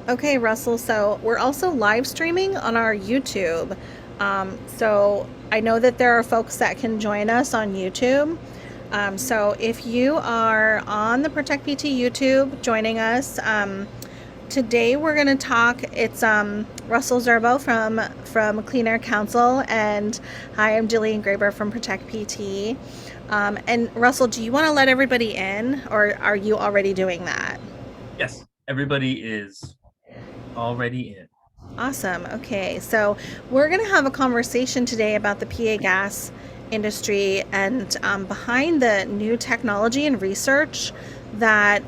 Okay, Russell. So we're also live streaming on our YouTube. So I know that there are folks that can join us on YouTube. So if you are on the Protect PT YouTube joining us, today we're going to talk. It's Russell Zerbo from Clean Air Council, and hi, I'm Jillian Graber from Protect PT. And Russell, do you want to let everybody in, or are you already doing that? Yes, everybody is already in. Awesome. Okay, so we're going to have a conversation today about the PA gas industry and behind the new technology and research that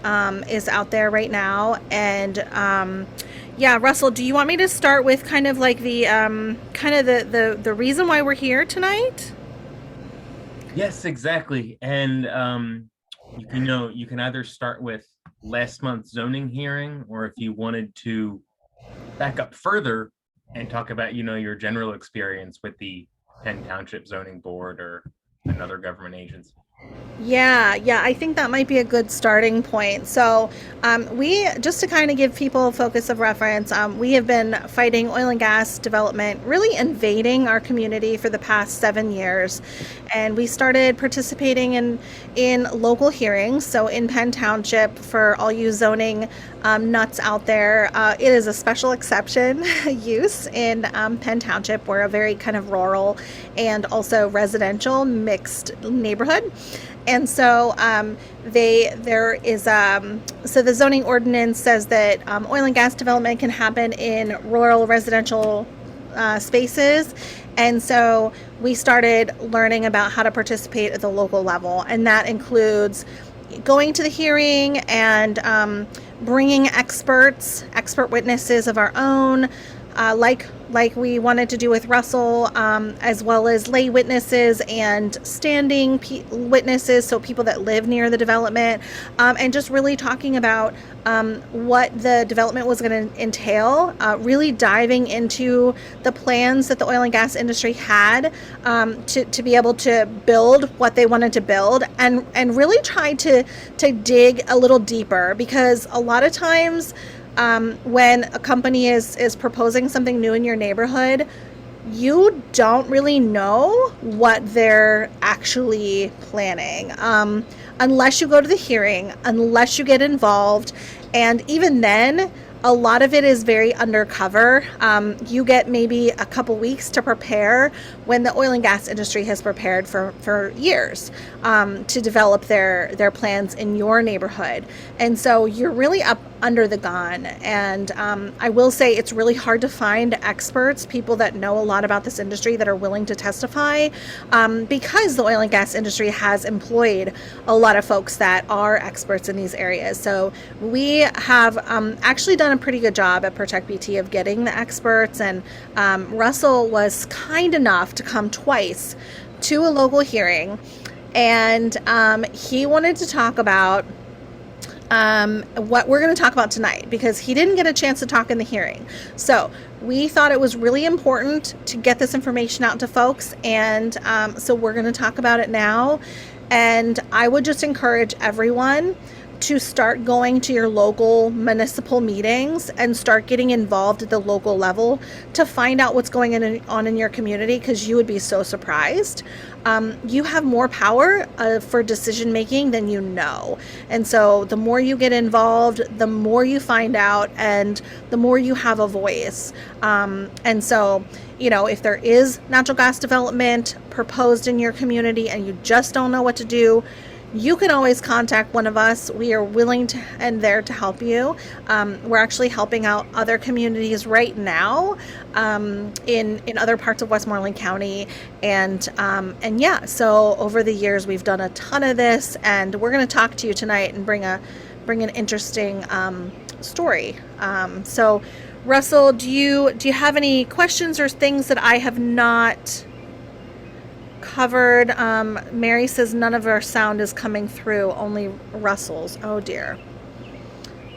is out there right now. And yeah, Russell, do you want me to start with kind of like the the reason why we're here tonight? Yes, exactly. And you can either start with last month's zoning hearing, or if you wanted to back up further and talk about, your general experience with the Penn Township Zoning Board or another government agency. Yeah, I think that might be a good starting point. So, we just to kind of give people focus of reference, we have been fighting oil and gas development, really invading our community for the past 7 years, and we started participating in local hearings. So, in Penn Township, for all you zoning nuts out there, it is a special exception use in Penn Township. We're a very kind of rural and also residential mixed neighborhood. And so there is so the zoning ordinance says that oil and gas development can happen in rural residential spaces. And so we started learning about how to participate at the local level, and that includes going to the hearing and bringing expert witnesses of our own, like we wanted to do with Russell, as well as lay witnesses and standing witnesses, so people that live near the development, and just really talking about what the development was going to entail, really diving into the plans that the oil and gas industry had to be able to build what they wanted to build, and really try to dig a little deeper, because a lot of times when a company is proposing something new in your neighborhood, you don't really know what they're actually planning, unless you go to the hearing, unless you get involved. And even then, a lot of it is very undercover. You get maybe a couple weeks to prepare when the oil and gas industry has prepared for years to develop their plans in your neighborhood. And so you're really up under the gun. And I will say it's really hard to find experts, people that know a lot about this industry that are willing to testify, because the oil and gas industry has employed a lot of folks that are experts in these areas. So we have actually done a pretty good job at Protect BT of getting the experts. And Russell was kind enough to come twice to a local hearing. And he wanted to talk about what we're going to talk about tonight, because he didn't get a chance to talk in the hearing. So we thought it was really important to get this information out to folks, and so we're going to talk about it now. And I would just encourage everyone to start going to your local municipal meetings and start getting involved at the local level to find out what's going on in your community, because you would be so surprised. You have more power for decision making than you know. And so the more you get involved, the more you find out, and the more you have a voice. And so, if there is natural gas development proposed in your community and you just don't know what to do, you can always contact one of us. We are willing to and there to help you. We're actually helping out other communities right now, in other parts of Westmoreland County, and yeah. So over the years, we've done a ton of this, and we're going to talk to you tonight and bring an interesting story. So, Russell, do you have any questions or things that I have not covered? Mary says none of our sound is coming through, only Russell's. Oh dear.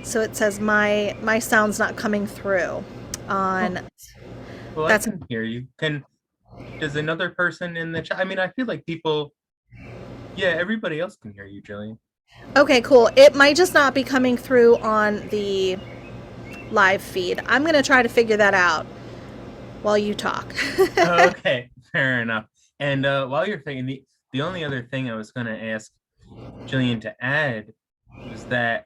So it says my sound's not coming through Oh, on. well, I That's can hear you. Does another person in the chat? I mean, I feel like yeah, everybody else can hear you, Jillian. okay. Cool. It might just not be coming through on the live feed. I'm going to try to figure that out while you talk. Okay, fair enough. And while you're thinking, the only other thing I was going to ask Jillian to add was that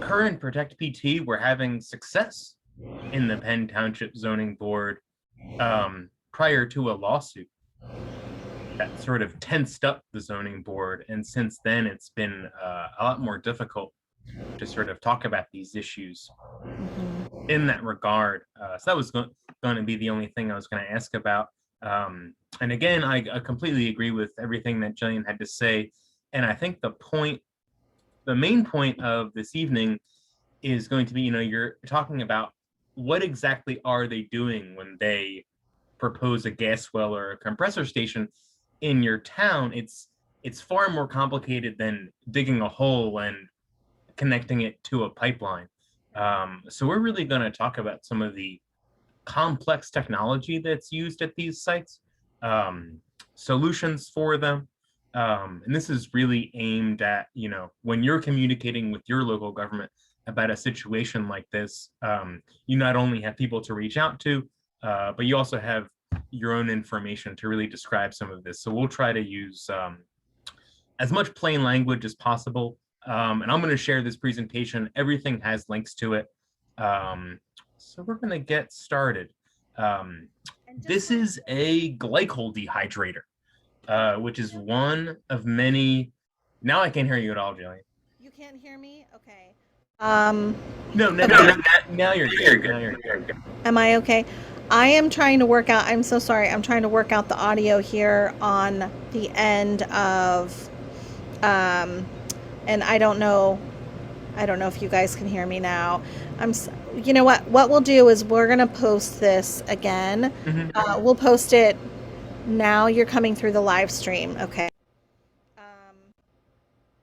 her and Protect PT were having success in the Penn Township Zoning Board prior to a lawsuit that sort of tensed up the zoning board. And since then, it's been a lot more difficult to sort of talk about these issues in that regard. So that was going to be the only thing I was going to ask about. And again, I completely agree with everything that Jillian had to say. And I think the main point of this evening is going to be, you're talking about what exactly are they doing when they propose a gas well or a compressor station in your town. It's far more complicated than digging a hole and connecting it to a pipeline. So we're really going to talk about some of the complex technology that's used at these sites, solutions for them. And this is really aimed at, when you're communicating with your local government about a situation like this, you not only have people to reach out to, but you also have your own information to really describe some of this. So we'll try to use as much plain language as possible. And I'm going to share this presentation. Everything has links to it. So we're going to get started. This is a glycol dehydrator, which is one of many. Now I can't hear you at all, Jillian. You can't hear me? Okay. No, now you're good. Now you're good. Am I okay? I am trying to work out, I'm so sorry. I'm trying to work out the audio here on the end of, and I don't know if you guys can hear me now. You know what we'll do is we're going to post this again. We'll post it now. You're coming through the live stream. Okay.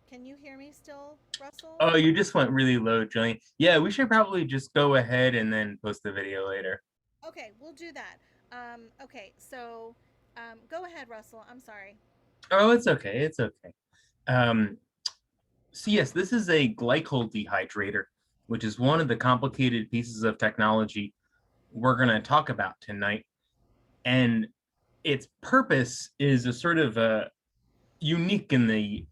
Can you hear me still, Russell? Oh, you just went really low, Jillian. Yeah, we should probably just go ahead and then post the video later. Okay, we'll do that. Okay, so go ahead, Russell. I'm sorry. Oh, it's okay. It's okay. So yes, this is a glycol dehydrator, which is one of the complicated pieces of technology we're going to talk about tonight. And its purpose is a sort of unique in the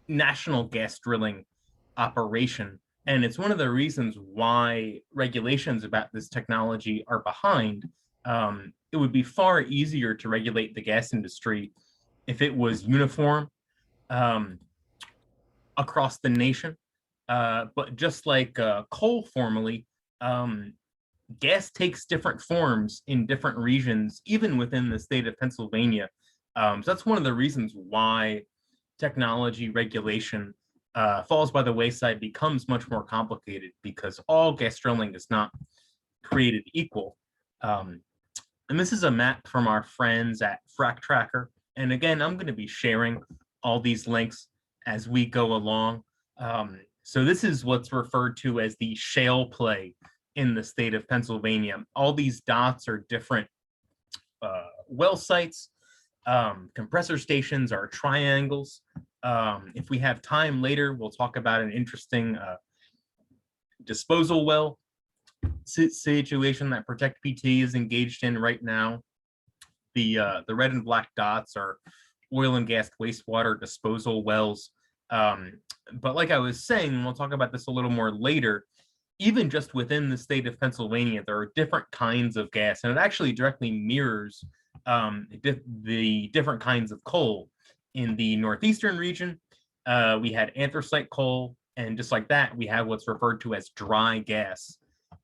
national gas drilling operation. And it's one of the reasons why regulations about this technology are behind. It would be far easier to regulate the gas industry if it was uniform across the nation. But just like coal formerly, gas takes different forms in different regions, even within the state of Pennsylvania. So that's one of the reasons why technology regulation falls by the wayside, becomes much more complicated, because all gas drilling is not created equal. And this is a map from our friends at Frac Tracker. And again, I'm going to be sharing all these links as we go along. So this is what's referred to as the shale play in the state of Pennsylvania. All these dots are different well sites. Compressor stations are triangles. If we have time later, we'll talk about an interesting disposal well situation that Protect PT is engaged in right now. The red and black dots are oil and gas wastewater disposal wells. But like I was saying, we'll talk about this a little more later. Even just within the state of Pennsylvania, there are different kinds of gas, and it actually directly mirrors the different kinds of coal. In the northeastern region, we had anthracite coal, and just like that, we have what's referred to as dry gas.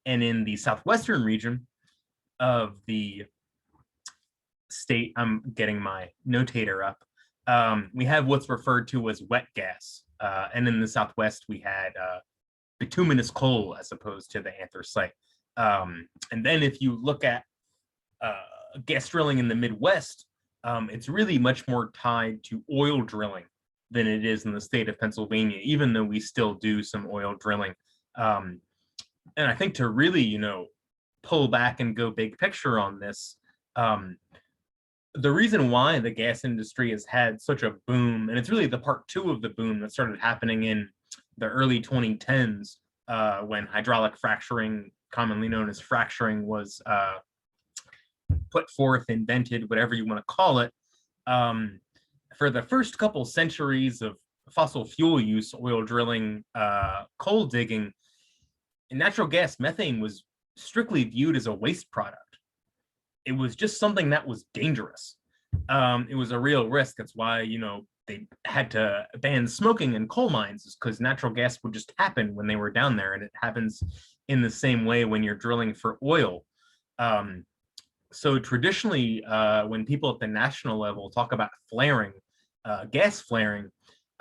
And in the southwestern region of the state, I'm getting my notator up, we have what's referred to as wet gas. And in the southwest, we had bituminous coal as opposed to the anthracite. And then if you look at gas drilling in the Midwest, it's really much more tied to oil drilling than it is in the state of Pennsylvania, even though we still do some oil drilling. And I think to really, pull back and go big picture on this, the reason why the gas industry has had such a boom, and it's really the part two of the boom that started happening in the early 2010s, when hydraulic fracturing, commonly known as fracturing, was put forth, invented, whatever you want to call it. For the first couple centuries of fossil fuel use, oil drilling, coal digging, natural gas methane was strictly viewed as a waste product. It was just something that was dangerous. It was a real risk. That's why, they had to ban smoking in coal mines, is because natural gas would just happen when they were down there. And it happens in the same way when you're drilling for oil. So traditionally, when people at the national level talk about flaring, gas flaring,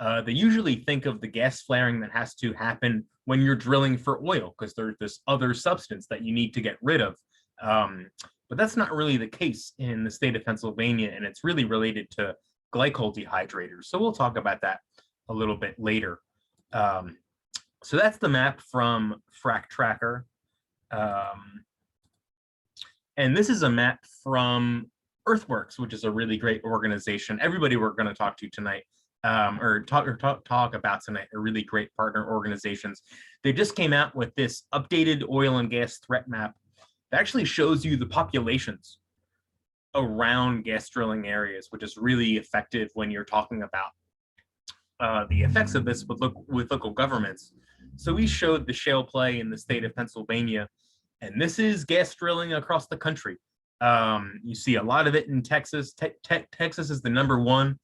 they usually think of the gas flaring that has to happen when you're drilling for oil, because there's this other substance that you need to get rid of. But that's not really the case in the state of Pennsylvania, and it's really related to glycol dehydrators. So we'll talk about that a little bit later. So that's the map from Frac Tracker. And this is a map from Earthworks, which is a really great organization. Everybody we're going to talk to tonight, or talk about tonight, are really great partner organizations. They just came out with this updated oil and gas threat map that actually shows you the populations around gas drilling areas, which is really effective when you're talking about the effects of this with local governments. So we showed the shale play in the state of Pennsylvania, and this is gas drilling across the country. You see a lot of it in Texas. Texas is the #1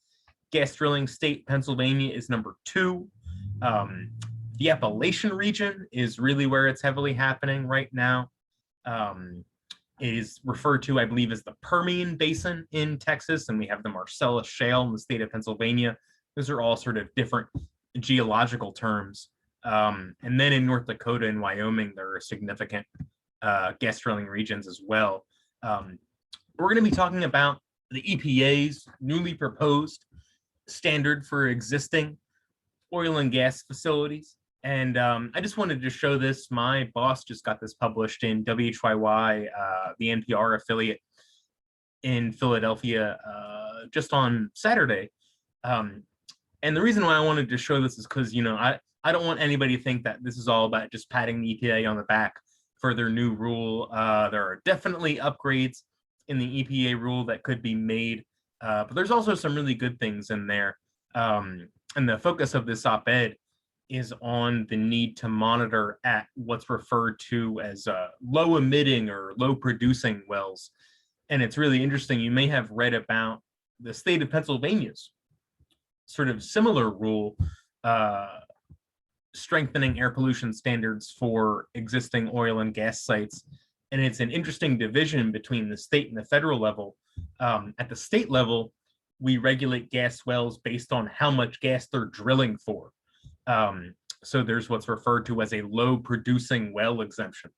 gas drilling state. Pennsylvania is #2. The Appalachian region is really where it's heavily happening right now. It is referred to, I believe, as the Permian Basin in Texas, and we have the Marcellus Shale in the state of Pennsylvania. Those are all sort of different geological terms. And then in North Dakota and Wyoming, there are significant gas drilling regions as well. We're going to be talking about the EPA's newly proposed standard for existing oil and gas facilities. And I just wanted to show this. My boss just got this published in WHYY, the NPR affiliate in Philadelphia, just on Saturday. And the reason why I wanted to show this is because, I don't want anybody to think that this is all about just patting the EPA on the back for their new rule. There are definitely upgrades in the EPA rule that could be made, but there's also some really good things in there. And the focus of this op-ed is on the need to monitor at what's referred to as low emitting or low producing wells. And it's really interesting. You may have read about the state of Pennsylvania's sort of similar rule, strengthening air pollution standards for existing oil and gas sites. And it's an interesting division between the state and the federal level. At the state level, we regulate gas wells based on how much gas they're drilling for. So there's what's referred to as a low producing well exemption,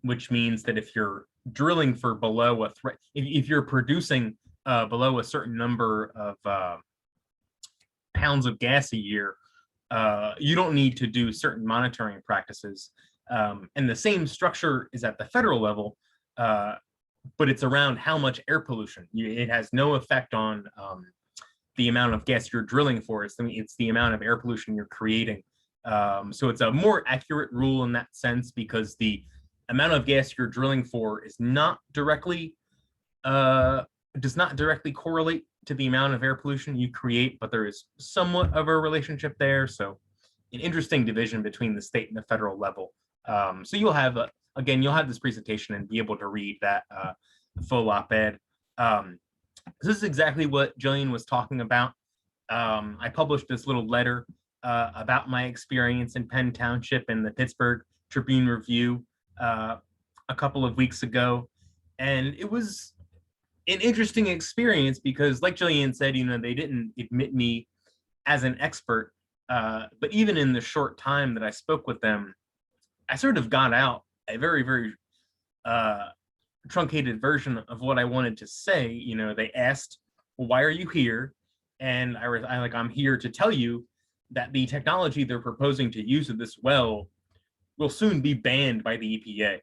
which means that if you're drilling for below if you're producing below a certain number of pounds of gas a year, you don't need to do certain monitoring practices. And the same structure is at the federal level, but it's around how much air pollution. It has no effect on the amount of gas you're drilling for. It's the amount of air pollution you're creating. So it's a more accurate rule in that sense, because the amount of gas you're drilling for is not directly does not directly correlate to the amount of air pollution you create, but there is somewhat of a relationship there. So an interesting division between the state and the federal level. So you'll have, again, you'll have this presentation and be able to read that full op-ed. This is exactly what Jillian was talking about. I published this little letter about my experience in Penn Township in the Pittsburgh Tribune Review a couple of weeks ago. And it was an interesting experience because, like Jillian said, they didn't admit me as an expert. But even in the short time that I spoke with them, I sort of got out a very, very truncated version of what I wanted to say. They asked, well, why are you here? And I'm here to tell you that the technology they're proposing to use at this well will soon be banned by the EPA.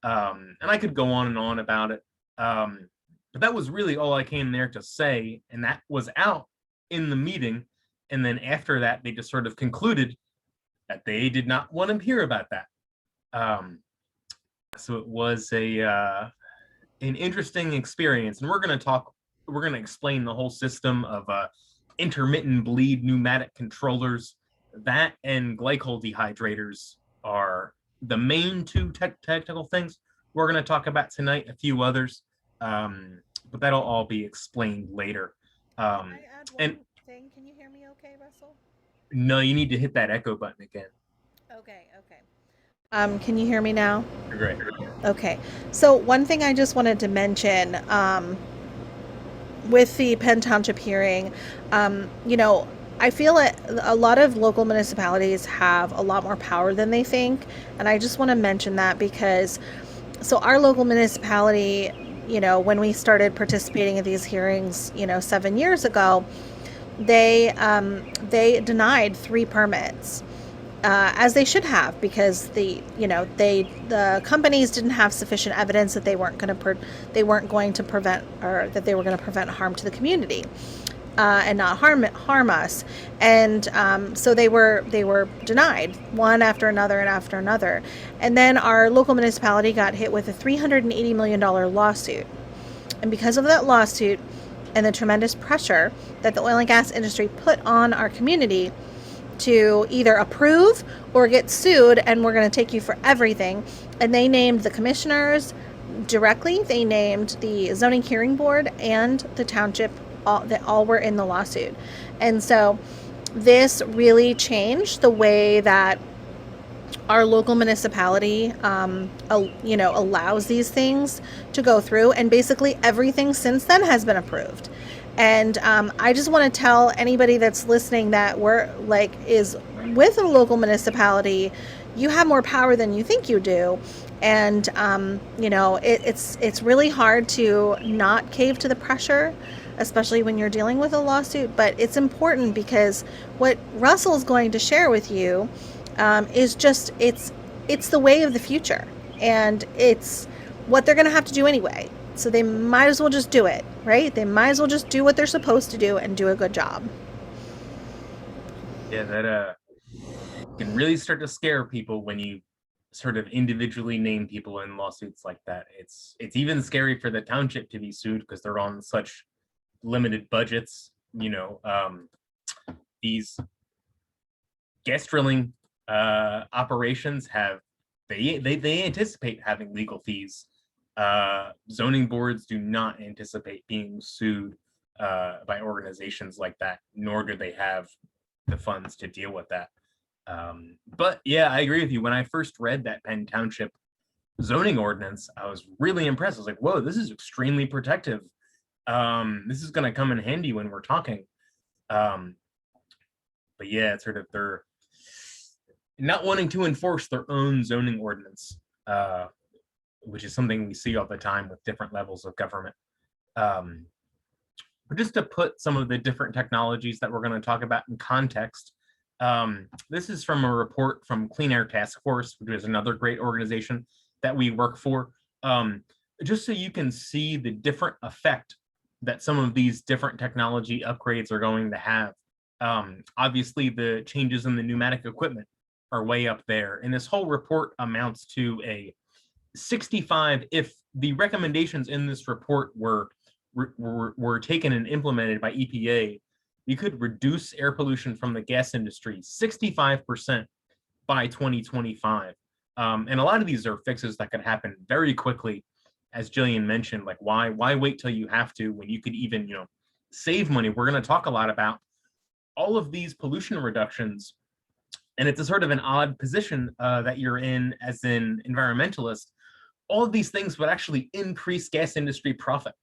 And I could go on and on about it. But that was really all I came there to say. And that was out in the meeting. And then after that, they just sort of concluded that they did not want to hear about that. Um, so it was an interesting experience, and we're going to explain the whole system of intermittent bleed pneumatic controllers. That and glycol dehydrators are the main two technical things we're going to talk about tonight. A few others, but that'll all be explained later. Can I add And one thing? Can you hear me okay, Russell? no, you need to hit that echo button again. Okay, okay. Can you hear me now? Great. Okay. So one thing I just wanted to mention, with the Penn Township hearing, you know, I feel that a lot of local municipalities have a lot more power than they think, and I just want to mention that because, so our local municipality, you know, when we started participating in these hearings, you know, 7 years ago, they denied 3 permits, as they should have, because the companies didn't have sufficient evidence that they weren't going to prevent, or that they were going to prevent harm to the community, and not harm us. And so they were denied one after another and after another. And then our local municipality got hit with a $380 million lawsuit. And because of that lawsuit and the tremendous pressure that the oil and gas industry put on our community to either approve or get sued, and we're going to take you for everything. And they named the commissioners directly, they named the zoning hearing board and the township, that all were in the lawsuit. And so this really changed the way that our local municipality, allows these things to go through, and basically everything since then has been approved. And I just want to tell anybody that's listening that is with a local municipality, you have more power than you think you do. And it's really hard to not cave to the pressure, especially when you're dealing with a lawsuit. But it's important, because what Russell's going to share with you, is just it's the way of the future, and it's what they're going to have to do anyway. So they might as well just do it, right? They might as well just do what they're supposed to do and do a good job. Yeah, that can really start to scare people when you sort of individually name people in lawsuits like that. It's even scary for the township to be sued because they're on such limited budgets. These gas drilling operations they anticipate having legal fees. Zoning boards do not anticipate being sued by organizations like that, nor do they have the funds to deal with that. But yeah, I agree with you. When I first read that Penn Township zoning ordinance, I was really impressed. I was like, whoa, this is extremely protective. This is going to come in handy when we're talking. But yeah, it's sort of they're not wanting to enforce their own zoning ordinance, which is something we see all the time with different levels of government. But just to put some of the different technologies that we're going to talk about in context, this is from a report from Clean Air Task Force, which is another great organization that we work for. Just so you can see the different effect that some of these different technology upgrades are going to have. Obviously, the changes in the pneumatic equipment are way up there. And this whole report amounts to a 65, if the recommendations in this report were taken and implemented by EPA, you could reduce air pollution from the gas industry 65% by 2025. And a lot of these are fixes that could happen very quickly, as Jillian mentioned. Like, why wait till you have to when you could even, save money? We're going to talk a lot about all of these pollution reductions, and it's a sort of an odd position that you're in as an environmentalist. All of these things would actually increase gas industry profit,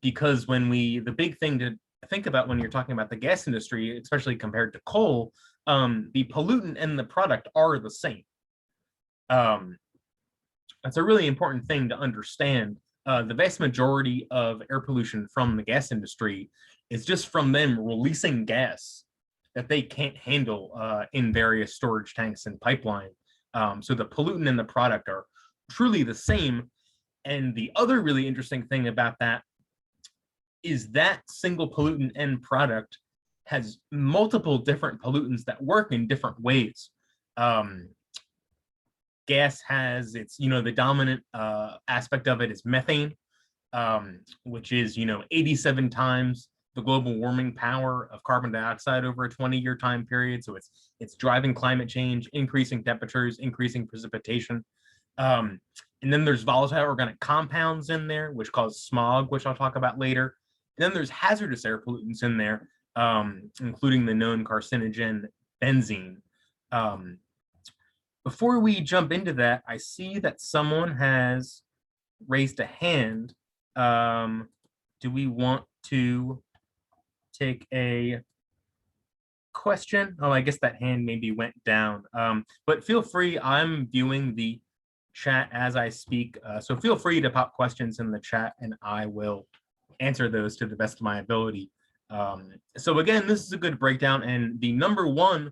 because the big thing to think about when you're talking about the gas industry, especially compared to coal, the pollutant and the product are the same. That's a really important thing to understand. The vast majority of air pollution from the gas industry is just from them releasing gas that they can't handle in various storage tanks and pipeline. So the pollutant and the product are truly the same. And the other really interesting thing about that is that single pollutant end product has multiple different pollutants that work in different ways. gas has its, the dominant aspect of it is methane, which is, 87 times the global warming power of carbon dioxide over a 20-year time period. So it's driving climate change, increasing temperatures, increasing precipitation. And then there's volatile organic compounds in there, which cause smog, which I'll talk about later. And then there's hazardous air pollutants in there, including the known carcinogen benzene. Before we jump into that, I see that someone has raised a hand. Do we want to take a question? Oh, I guess that hand maybe went down. But feel free, I'm viewing the chat as I speak. So feel free to pop questions in the chat and I will answer those to the best of my ability. So again, this is a good breakdown, and the number one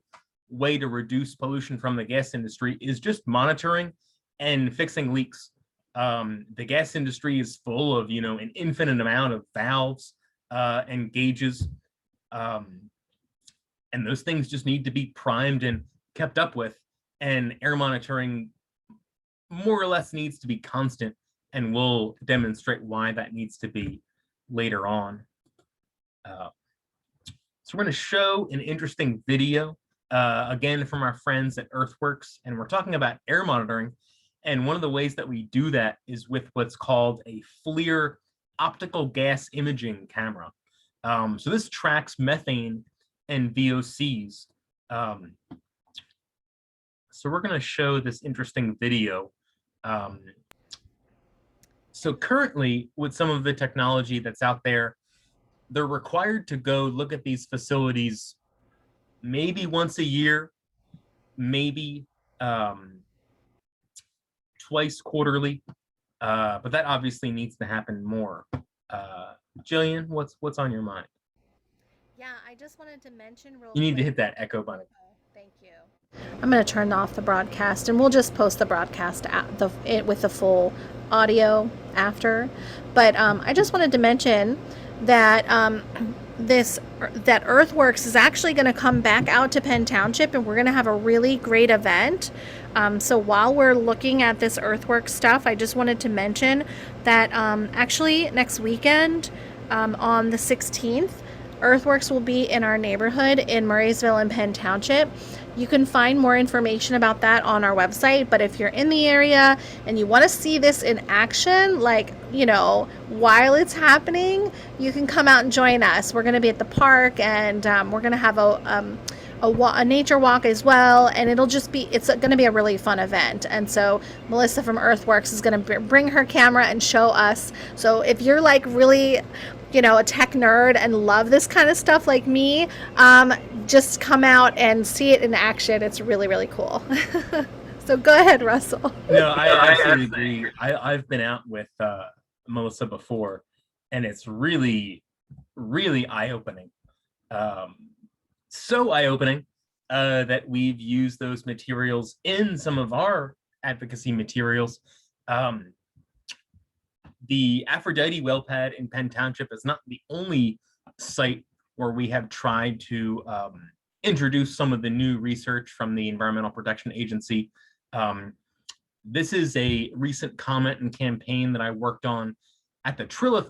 way to reduce pollution from the gas industry is just monitoring and fixing leaks. The gas industry is full of, an infinite amount of valves and gauges. And those things just need to be primed and kept up with. And air monitoring more or less needs to be constant. And we'll demonstrate why that needs to be later on. So we're going to show an interesting video, again, from our friends at Earthworks. And we're talking about air monitoring. And one of the ways that we do that is with what's called a FLIR optical gas imaging camera. So this tracks methane and VOCs. So we're going to show this interesting video. So currently, with some of the technology that's out there, they're required to go look at these facilities maybe once a year, maybe twice quarterly, but that obviously needs to happen more. Jillian, what's on your mind? Yeah, I just wanted to mention real You need to quick. hit that echo button. Thank you. I'm going to turn off the broadcast, and we'll just post the broadcast with the full audio after. But I just wanted to mention that that Earthworks is actually going to come back out to Penn Township, and we're going to have a really great event. So while we're looking at this Earthworks stuff, I just wanted to mention that actually next weekend, on the 16th, Earthworks will be in our neighborhood in Murraysville and Penn Township. You can find more information about that on our website, but if you're in the area and you want to see this in action, while it's happening, you can come out and join us. We're going to be at the park, and we're going to have a nature walk as well, and it's going to be a really fun event. And so Melissa from Earthworks is going to bring her camera and show us. So if you're really a tech nerd and love this kind of stuff like me, just come out and see it in action. It's really, really cool. So go ahead, Russell. No, I absolutely agree. I've been out with Melissa before, and it's really, really eye-opening. So eye-opening that we've used those materials in some of our advocacy materials. The Aphrodite well pad in Penn Township is not the only site where we have tried to introduce some of the new research from the Environmental Protection Agency. This is a recent comment and campaign that I worked on at the Trilof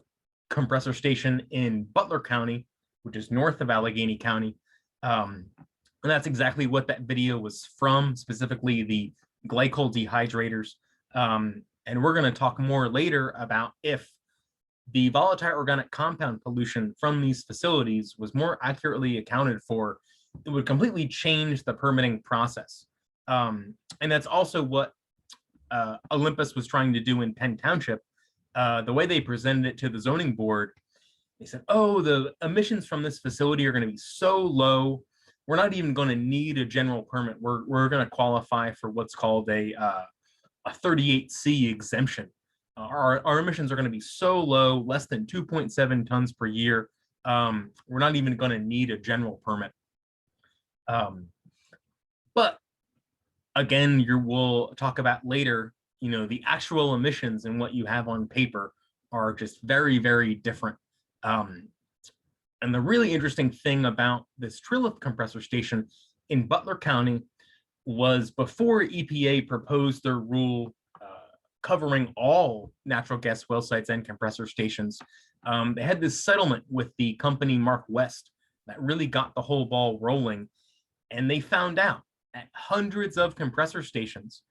compressor station in Butler County, which is north of Allegheny County. And that's exactly what that video was from, specifically the glycol dehydrators. And we're going to talk more later about if the volatile organic compound pollution from these facilities was more accurately accounted for, it would completely change the permitting process. And that's also what Olympus was trying to do in Penn Township. The way they presented it to the zoning board, they said, oh, the emissions from this facility are going to be so low, we're not even going to need a general permit. We're going to qualify for what's called a 38C exemption. Our emissions are going to be so low, less than 2.7 tons per year. We're not even going to need a general permit. But again, we'll talk about later, the actual emissions and what you have on paper are just very, very different. And the really interesting thing about this Trilof compressor station in Butler County, was before EPA proposed their rule covering all natural gas well sites and compressor stations. They had this settlement with the company Mark West that really got the whole ball rolling. And they found out at hundreds of compressor stations,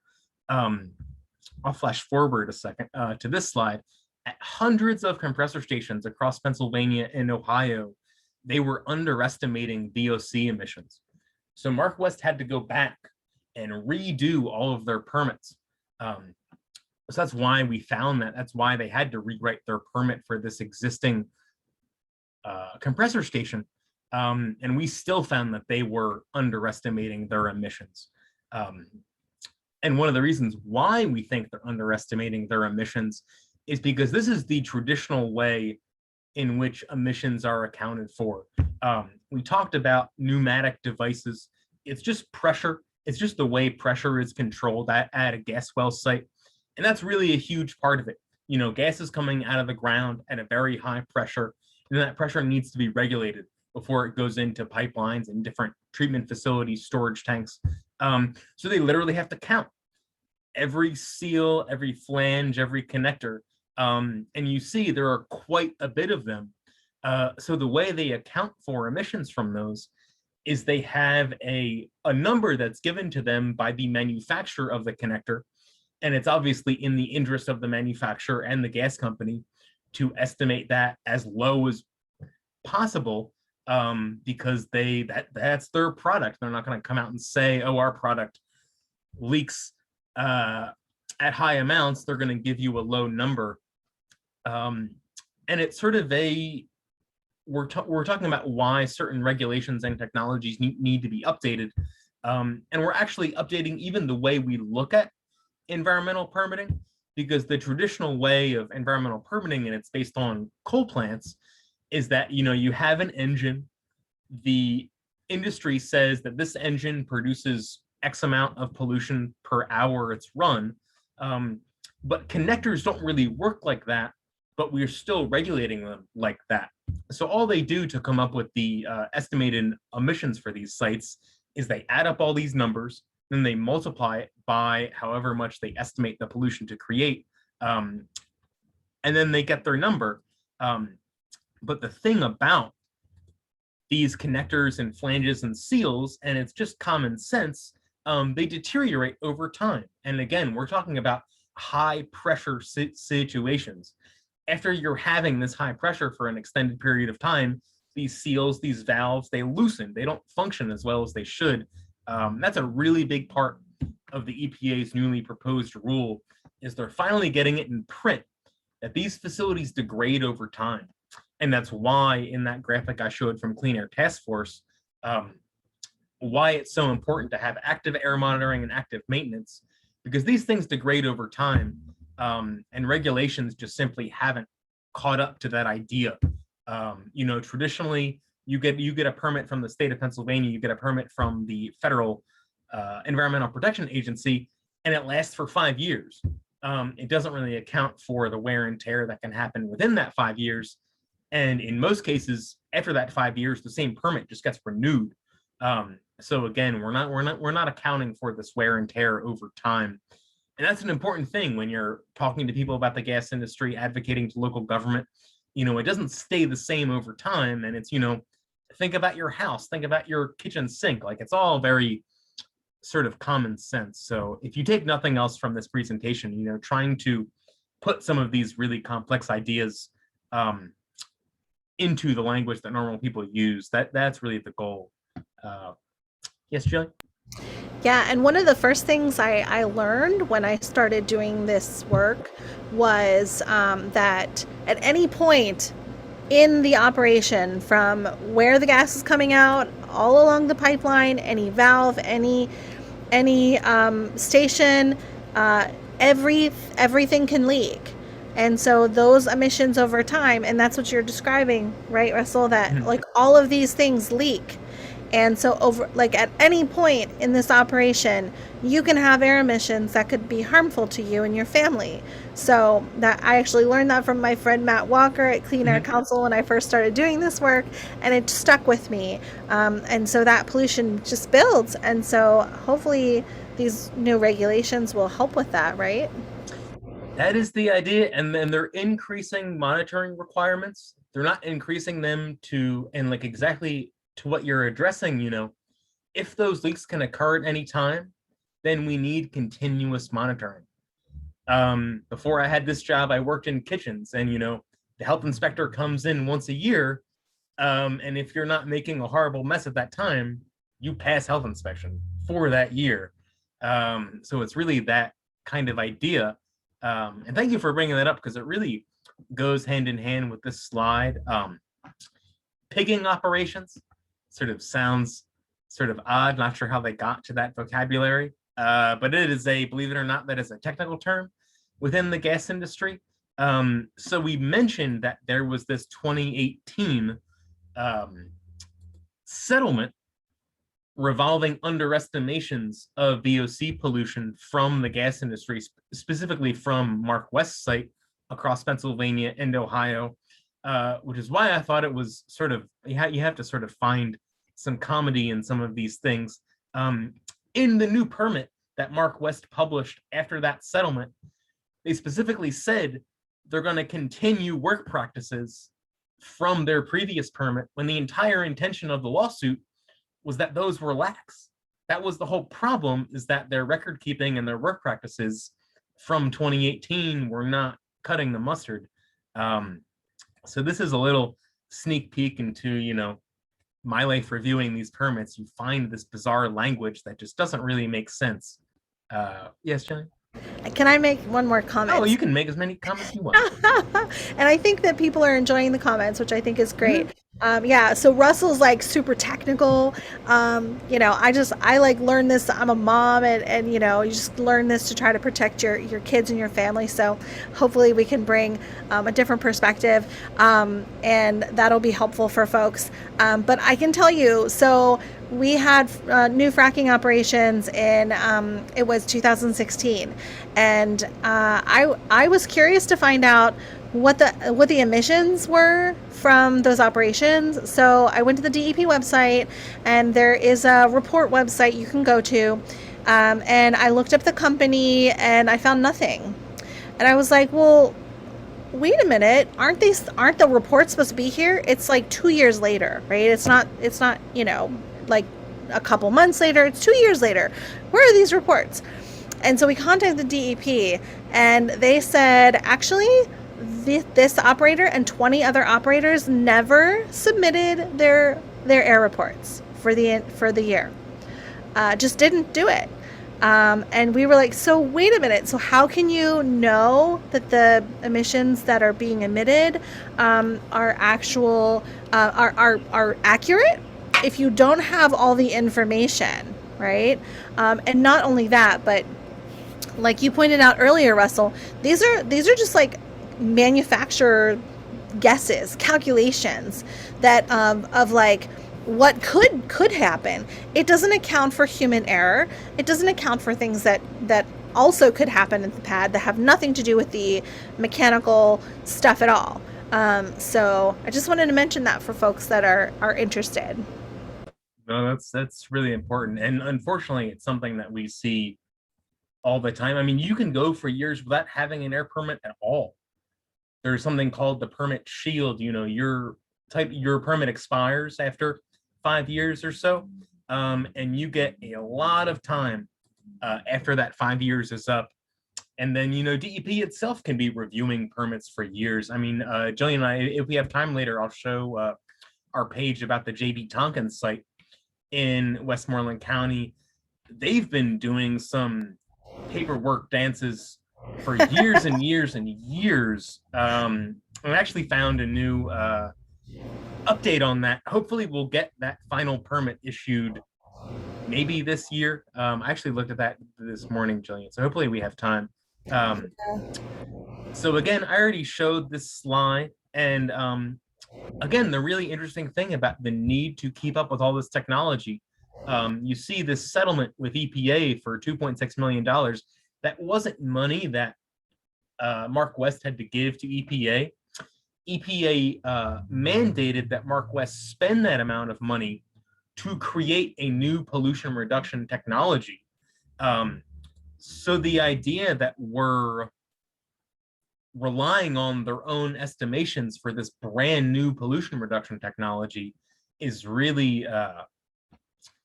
I'll flash forward a second to this slide, at hundreds of compressor stations across Pennsylvania and Ohio, they were underestimating VOC emissions. So Mark West had to go back and redo all of their permits. So that's why we found that. That's why they had to rewrite their permit for this existing compressor station. And we still found that they were underestimating their emissions. And one of the reasons why we think they're underestimating their emissions is because this is the traditional way in which emissions are accounted for. We talked about pneumatic devices. It's just pressure. It's just the way pressure is controlled at a gas well site. And that's really a huge part of it. You know, gas is coming out of the ground at a very high pressure, and that pressure needs to be regulated before it goes into pipelines and different treatment facilities, storage tanks. So they literally have to count every seal, every flange, every connector. And you see there are quite a bit of them. So the way they account for emissions from those is they have a number that's given to them by the manufacturer of the connector. And it's obviously in the interest of the manufacturer and the gas company to estimate that as low as possible, because that's their product. They're not going to come out and say, oh, our product leaks at high amounts. They're going to give you a low number. And it's sort of we're talking about why certain regulations and technologies need to be updated. And we're actually updating even the way we look at environmental permitting, because the traditional way of environmental permitting, and it's based on coal plants, is that, you know, you have an engine. The industry says that this engine produces X amount of pollution per hour it's run. But connectors don't really work like that, but we're still regulating them like that. So all they do to come up with the estimated emissions for these sites is they add up all these numbers, then they multiply it by however much they estimate the pollution to create, and then they get their number. But the thing about these connectors and flanges and seals, and it's just common sense, they deteriorate over time. And again, we're talking about high pressure situations. After you're having this high pressure for an extended period of time, these seals, these valves, they loosen. They don't function as well as they should. That's a really big part of the EPA's newly proposed rule, is they're finally getting it in print that these facilities degrade over time. And that's why in that graphic I showed from Clean Air Task Force, why it's so important to have active air monitoring and active maintenance, because these things degrade over time, and regulations just simply haven't caught up to that idea. You know, traditionally, you get a permit from the state of Pennsylvania, you get a permit from the federal Environmental Protection Agency, and it lasts for 5 years. It doesn't really account for the wear and tear that can happen within that 5 years. And in most cases, after that 5 years, the same permit just gets renewed. So again, we're not accounting for this wear and tear over time. And that's an important thing when you're talking to people about the gas industry, advocating to local government. You know, it doesn't stay the same over time. And it's, you know, think about your house, think about your kitchen sink. Like, it's all very sort of common sense. So if you take nothing else from this presentation, you know, trying to put some of these really complex ideas into the language that normal people use, that's really the goal. Yes, Julie? Yeah, and one of the first things I learned when I started doing this work was that at any point in the operation, from where the gas is coming out, all along the pipeline, any valve, any station, everything can leak. And so those emissions over time, and that's what you're describing, right, Russell, that like all of these things leak. And so over like at any point in this operation, you can have air emissions that could be harmful to you and your family. So that I actually learned that from my friend Matt Walker at Clean Air Mhm. Council when I first started doing this work, and it stuck with me. And so that pollution just builds, and so hopefully these new regulations will help with that, right? That is the idea. And then they're increasing monitoring requirements. They're not increasing them to, and like exactly to what you're addressing, if those leaks can occur at any time, then we need continuous monitoring. Before I had this job, I worked in kitchens, and the health inspector comes in once a year. And if you're not making a horrible mess at that time, you pass health inspection for that year. So it's really that kind of idea. And thank you for bringing that up, because it really goes hand in hand with this slide. Pigging operations sort of sounds sort of odd. Not sure how they got to that vocabulary, but it is believe it or not, that is a technical term within the gas industry. So we mentioned that there was this 2018 settlement revolving underestimations of VOC pollution from the gas industry, specifically from Mark West's site across Pennsylvania and Ohio, which is why I thought it was sort of, you have to sort of find some comedy in some of these things. In the new permit that Mark West published after that settlement, they specifically said they're going to continue work practices from their previous permit, when the entire intention of the lawsuit was that those were lax. That was the whole problem, is that their record keeping and their work practices from 2018 were not cutting the mustard. So this is a little sneak peek into, my life reviewing these permits. You find this bizarre language that just doesn't really make sense. Yes, Jenny? Can I make one more Oh, comment? you can make as many comments as you want. And I think that people are enjoying the comments, which I think is great. Mhm. Yeah, so Russell's like super technical. I like learn this. I'm a mom, and you just learn this to try to protect your kids and your family. So hopefully we can bring a different perspective, and that'll be helpful for folks. But I can tell you, so we had new fracking operations in it was 2016, and I was curious to find out what the emissions were from those operations. So I went to the DEP website, and there is a report website you can go to, and I looked up the company, and I found nothing. And I was like, well, wait a minute, aren't the reports supposed to be here? It's like 2 years later, right? It's not like a couple months later. It's 2 years later. Where are these reports? And so we contacted the DEP, and they said, actually, this operator and 20 other operators never submitted their air reports for the year. Just didn't do it. And we were like, so wait a minute. So how can you know that the emissions that are being emitted are actual are accurate if you don't have all the information, right? And not only that, but like you pointed out earlier, Russell, these are just like manufacturer guesses, calculations that of like what could happen. It doesn't account for human error. It doesn't account for things that also could happen at the pad that have nothing to do with the mechanical stuff at all. So I just wanted to mention that for folks that are interested. No, that's really important. And unfortunately, it's something that we see all the time. I mean, you can go for years without having an air permit at all. There's something called the permit shield. Your permit expires after 5 years or so, and you get a lot of time after that 5 years is up. And then DEP itself can be reviewing permits for years. I mean, Jillian and I, if we have time later, I'll show our page about the JB Tompkins site in Westmoreland County. They've been doing some paperwork dances for years and years and years. I actually found a new update on that. Hopefully we'll get that final permit issued maybe this year. I actually looked at that this morning, Jillian, so hopefully we have time. So again, I already showed this slide, and again, the really interesting thing about the need to keep up with all this technology, you see this settlement with EPA for $2.6 million. That wasn't money that Mark West had to give to EPA. EPA mandated that Mark West spend that amount of money to create a new pollution reduction technology. So the idea that we're relying on their own estimations for this brand new pollution reduction technology is really,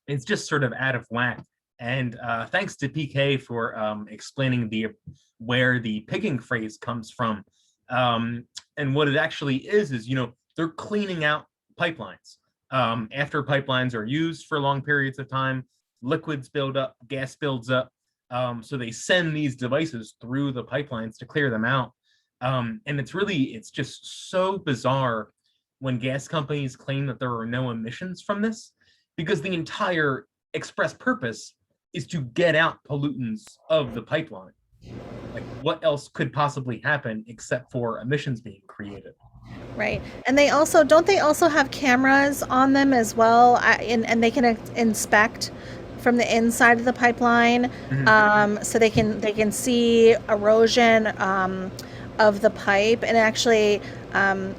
it's just sort of out of whack. And thanks to PK for explaining where the pigging phrase comes from. And what it actually is, they're cleaning out pipelines. After pipelines are used for long periods of time, liquids build up, gas builds up. So they send these devices through the pipelines to clear them out. And it's just so bizarre when gas companies claim that there are no emissions from this, because the entire express purpose is to get out pollutants of the pipeline. Like, what else could possibly happen except for emissions being created? Right. And they also have cameras on them as well, and they can inspect from the inside of the pipeline, Mhm. so they can see erosion of the pipe. And actually,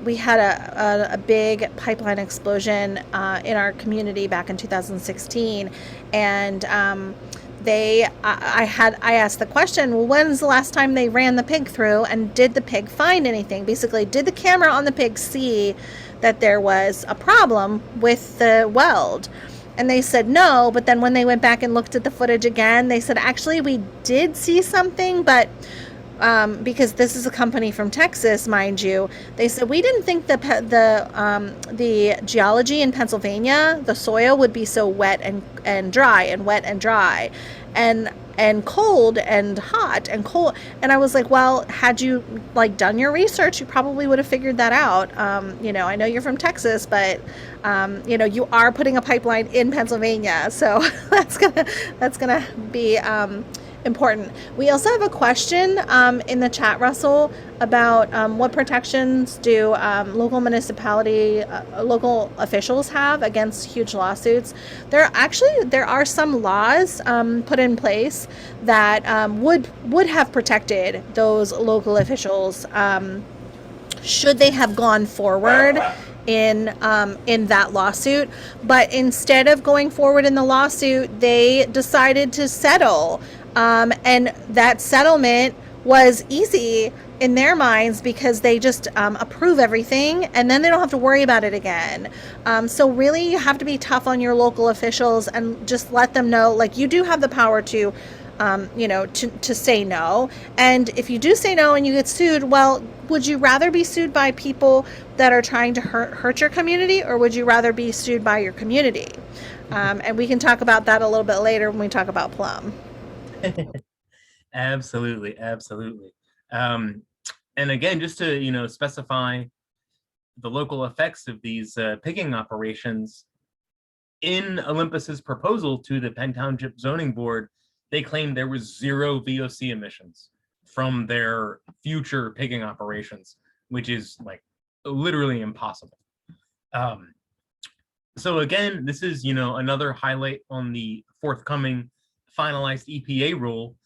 we had a big pipeline explosion in our community back in 2016, and I asked the question, well, when's the last time they ran the pig through, and did the pig find anything? Basically, did the camera on the pig see that there was a problem with the weld? And they said no, but then when they went back and looked at the footage again, they said, actually, we did see something, but because this is a company from Texas, mind you, they said we didn't think the geology in Pennsylvania, the soil would be so wet and dry, and wet and dry, and cold and hot and cold. And I was like, well, had you like done your research, you probably would have figured that out. I know you're from Texas, but you are putting a pipeline in Pennsylvania, so that's gonna be important. We also have a question in the chat, Russell, about what protections do local officials have against huge lawsuits. There are some laws put in place that would have protected those local officials should they have gone forward in that lawsuit. But instead of going forward in the lawsuit, they decided to settle. And that settlement was easy in their minds because they just approve everything, and then they don't have to worry about it again. So really, you have to be tough on your local officials and just let them know, like, you do have the power to to say no. And if you do say no and you get sued, well, would you rather be sued by people that are trying to hurt your community, or would you rather be sued by your community? And we can talk about that a little bit later when we talk about Plum. Absolutely, absolutely. And again, just to specify the local effects of these pigging operations, in Olympus's proposal to the Penn Township Zoning Board, they claimed there was 0 VOC emissions from their future pigging operations, which is like literally impossible. So again, this is another highlight on the forthcoming finalized EPA rule.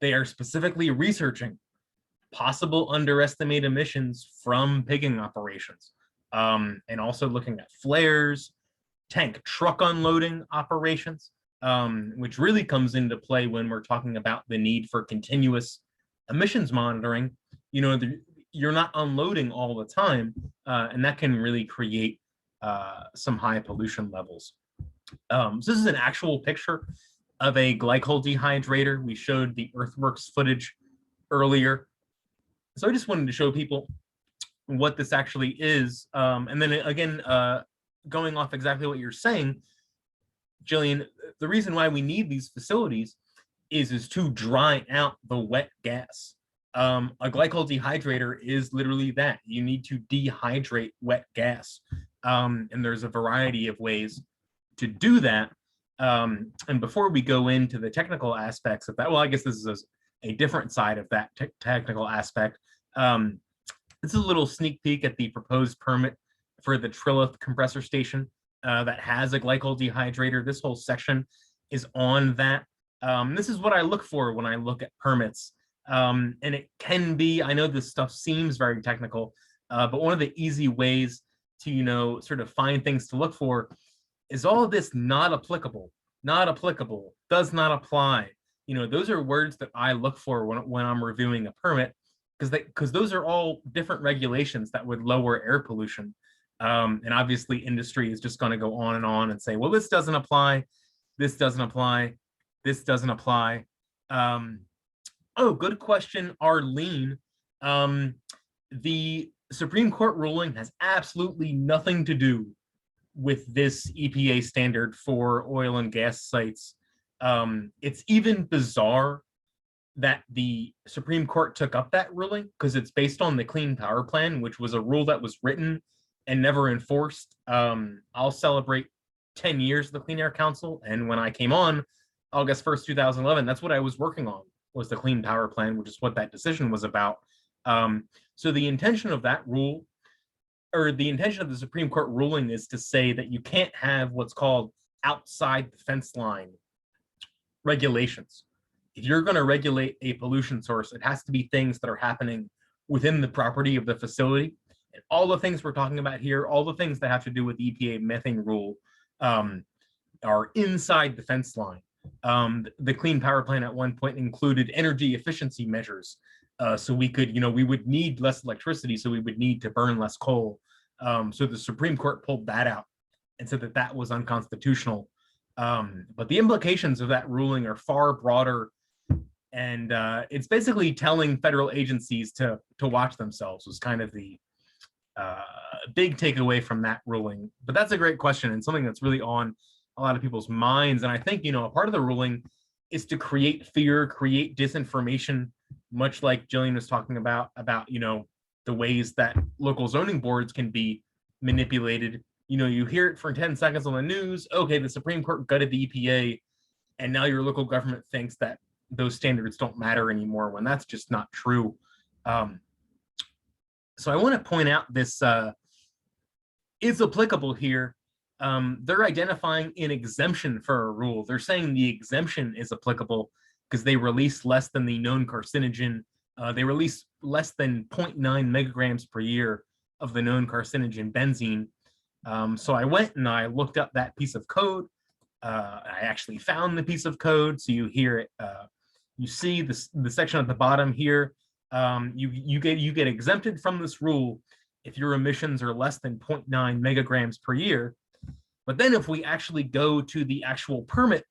They are specifically researching possible underestimated emissions from pigging operations, and also looking at flares, tank truck unloading operations, which really comes into play when we're talking about the need for continuous emissions monitoring. You're not unloading all the time, and that can really create some high pollution levels. So this is an actual picture of a glycol dehydrator. We showed the earthworks footage earlier. So I just wanted to show people what this actually is. And then again, going off exactly what you're saying, Jillian, the reason why we need these facilities is to dry out the wet gas. A glycol dehydrator is literally that. You need to dehydrate wet gas. And there's a variety of ways to do that. And before we go into the technical aspects of that, well, I guess this is a different side of that technical aspect. This is a little sneak peek at the proposed permit for the Trilof compressor station that has a glycol dehydrator. This whole section is on that. This is what I look for when I look at permits. And it can be, I know this stuff seems very technical, but one of the easy ways to, sort of find things to look for is all of this not applicable, does not apply. Those are words that I look for when I'm reviewing a permit, because those are all different regulations that would lower air pollution. And obviously industry is just going to go on and say, well, this doesn't apply, this doesn't apply, this doesn't apply. Oh, good question, Arlene. The Supreme Court ruling has absolutely nothing to do with this EPA standard for oil and gas sites. It's even bizarre that the Supreme Court took up that ruling, because it's based on the Clean Power Plan, which was a rule that was written and never enforced. I'll celebrate 10 years of the Clean Air Council, and when I came on August 1st, 2011, that's what I was working on, was the Clean Power Plan, which is what that decision was about. So the intention of that rule, or the intention of the Supreme Court ruling, is to say that you can't have what's called outside the fence line regulations. If you're going to regulate a pollution source, it has to be things that are happening within the property of the facility. And all the things we're talking about here, all the things that have to do with the EPA methane rule, are inside the fence line. The Clean Power Plan at one point included energy efficiency measures. So we could, we would need less electricity, so we would need to burn less coal. So the Supreme Court pulled that out and said that that was unconstitutional. But the implications of that ruling are far broader, and it's basically telling federal agencies to watch themselves, was kind of the big takeaway from that ruling. But that's a great question, and something that's really on a lot of people's minds. And I think, a part of the ruling is to create fear, create disinformation, much like Jillian was talking about, the ways that local zoning boards can be manipulated. You hear it for 10 seconds on the news. Okay, the Supreme Court gutted the EPA, and now your local government thinks that those standards don't matter anymore, when that's just not true. So I want to point out this is applicable here. They're identifying an exemption for a rule. They're saying the exemption is applicable because they release less than the known carcinogen. They release less than 0.9 megagrams per year of the known carcinogen benzene. So I went and I looked up that piece of code. I actually found the piece of code. So you hear it, you see the section at the bottom here. You get exempted from this rule if your emissions are less than 0.9 megagrams per year. But then if we actually go to the actual permit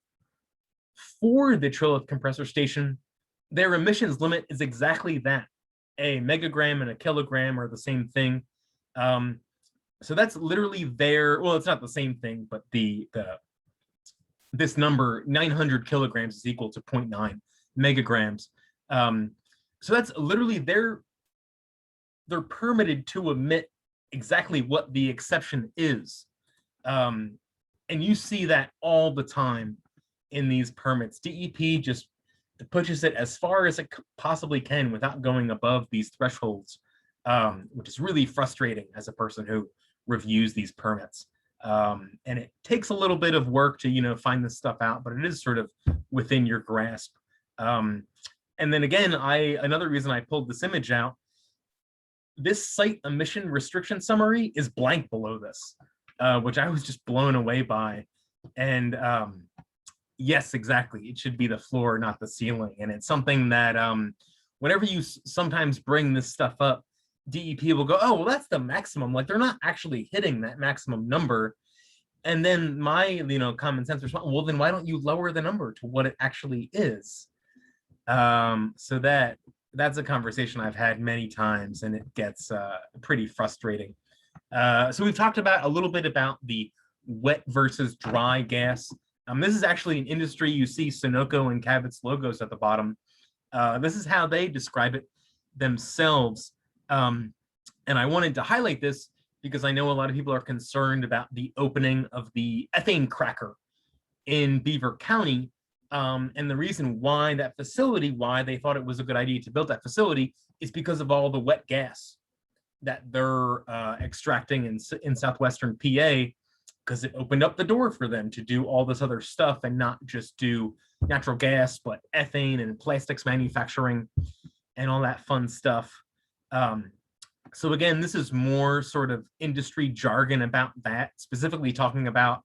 for the Trilof compressor station, their emissions limit is exactly that. A megagram and a kilogram are the same thing. So that's literally their, well, it's not the same thing, but this number, 900 kilograms, is equal to 0.9 megagrams. So that's literally they're permitted to emit exactly what the exception is. And you see that all the time in these permits. DEP just pushes it as far as it possibly can without going above these thresholds, which is really frustrating as a person who reviews these permits. And it takes a little bit of work to, find this stuff out, but it is sort of within your grasp. And then again, another reason I pulled this image out, this site emission restriction summary is blank below this, which I was just blown away by. And yes, exactly, it should be the floor, not the ceiling. And it's something that whenever you sometimes bring this stuff up, DEP will go, oh, well, that's the maximum. Like, they're not actually hitting that maximum number. And then my, common sense response, well, then why don't you lower the number to what it actually is? So that's a conversation I've had many times, and it gets pretty frustrating. So we've talked about a little bit about the wet versus dry gas. This is actually an industry. You see Sunoco and Cabot's logos at the bottom. This is how they describe it themselves. And I wanted to highlight this because I know a lot of people are concerned about the opening of the ethane cracker in Beaver County. And the reason why they thought it was a good idea to build that facility is because of all the wet gas that they're extracting in southwestern PA, because it opened up the door for them to do all this other stuff and not just do natural gas, but ethane and plastics manufacturing and all that fun stuff. So again, this is more sort of industry jargon about that, specifically talking about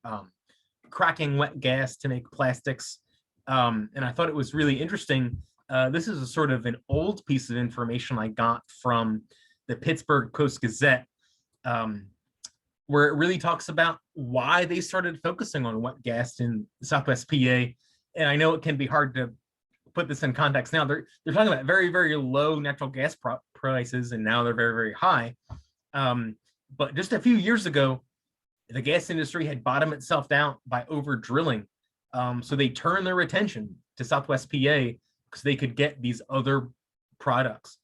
cracking wet gas to make plastics. And I thought it was really interesting. This is a sort of an old piece of information I got from the Pittsburgh Post-Gazette, where it really talks about why they started focusing on wet gas in Southwest PA. And I know it can be hard to put this in context now. They're talking about very, very low natural gas prices, and now they're very, very high. But just a few years ago, the gas industry had bottomed itself out by over drilling. So they turned their attention to Southwest PA because they could get these other products.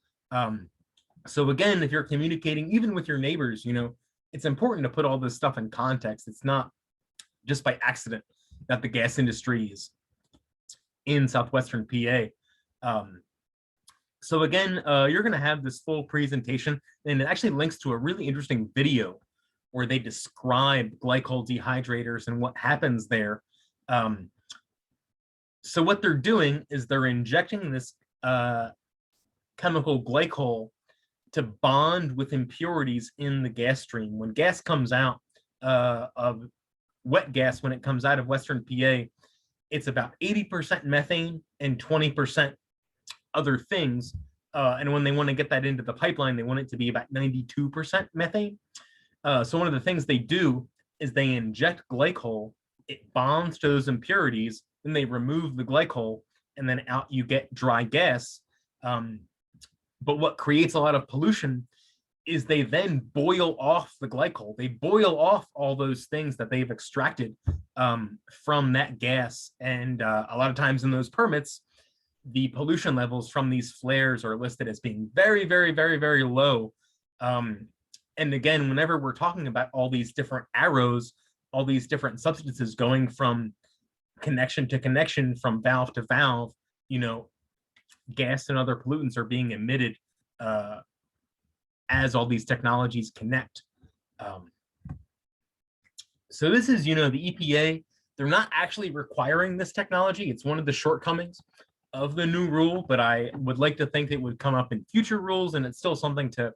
So again, if you're communicating, even with your neighbors, it's important to put all this stuff in context. It's not just by accident that the gas industry is in southwestern PA. So again, you're going to have this full presentation, and it actually links to a really interesting video where they describe glycol dehydrators and what happens there. So what they're doing is they're injecting this chemical glycol to bond with impurities in the gas stream. When gas comes out of wet gas, when it comes out of Western PA, it's about 80% methane and 20% other things. And when they want to get that into the pipeline, they want it to be about 92% methane. So one of the things they do is they inject glycol, it bonds to those impurities, then they remove the glycol, and then out you get dry gas. But what creates a lot of pollution is they then boil off the glycol. They boil off all those things that they've extracted from that gas. And a lot of times in those permits, the pollution levels from these flares are listed as being very, very, very, very low. And again, whenever we're talking about all these different arrows, all these different substances going from connection to connection, from valve to valve, gas and other pollutants are being emitted as all these technologies connect. So this is, the EPA, they're not actually requiring this technology. It's one of the shortcomings of the new rule, but I would like to think it would come up in future rules, and it's still something to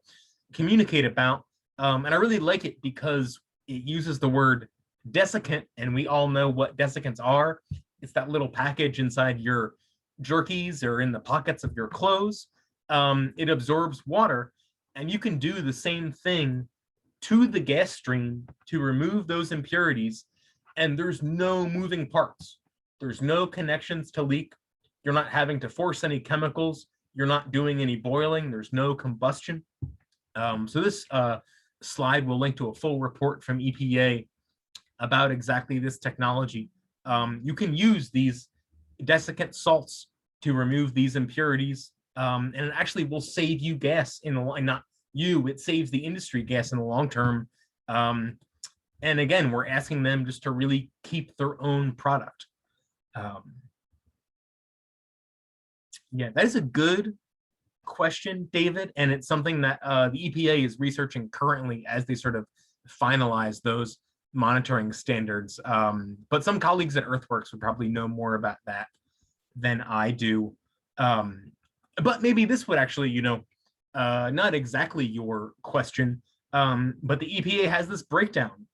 communicate about. And I really like it because it uses the word desiccant, and we all know what desiccants are. It's that little package inside your jerkies or in the pockets of your clothes. It absorbs water, and you can do the same thing to the gas stream to remove those impurities, and there's no moving parts. There's no connections to leak. You're not having to force any chemicals. You're not doing any boiling. There's no combustion. So this slide will link to a full report from EPA about exactly this technology. You can use these desiccant salts to remove these impurities, and it actually will save you gas in the long, not you, it saves the industry gas in the long term. And again, we're asking them just to really keep their own product. Yeah, that is a good question, David, and it's something that the EPA is researching currently as they sort of finalize those monitoring standards. But some colleagues at Earthworks would probably know more about that than I do. But maybe this would actually, not exactly your question, but the EPA has this breakdown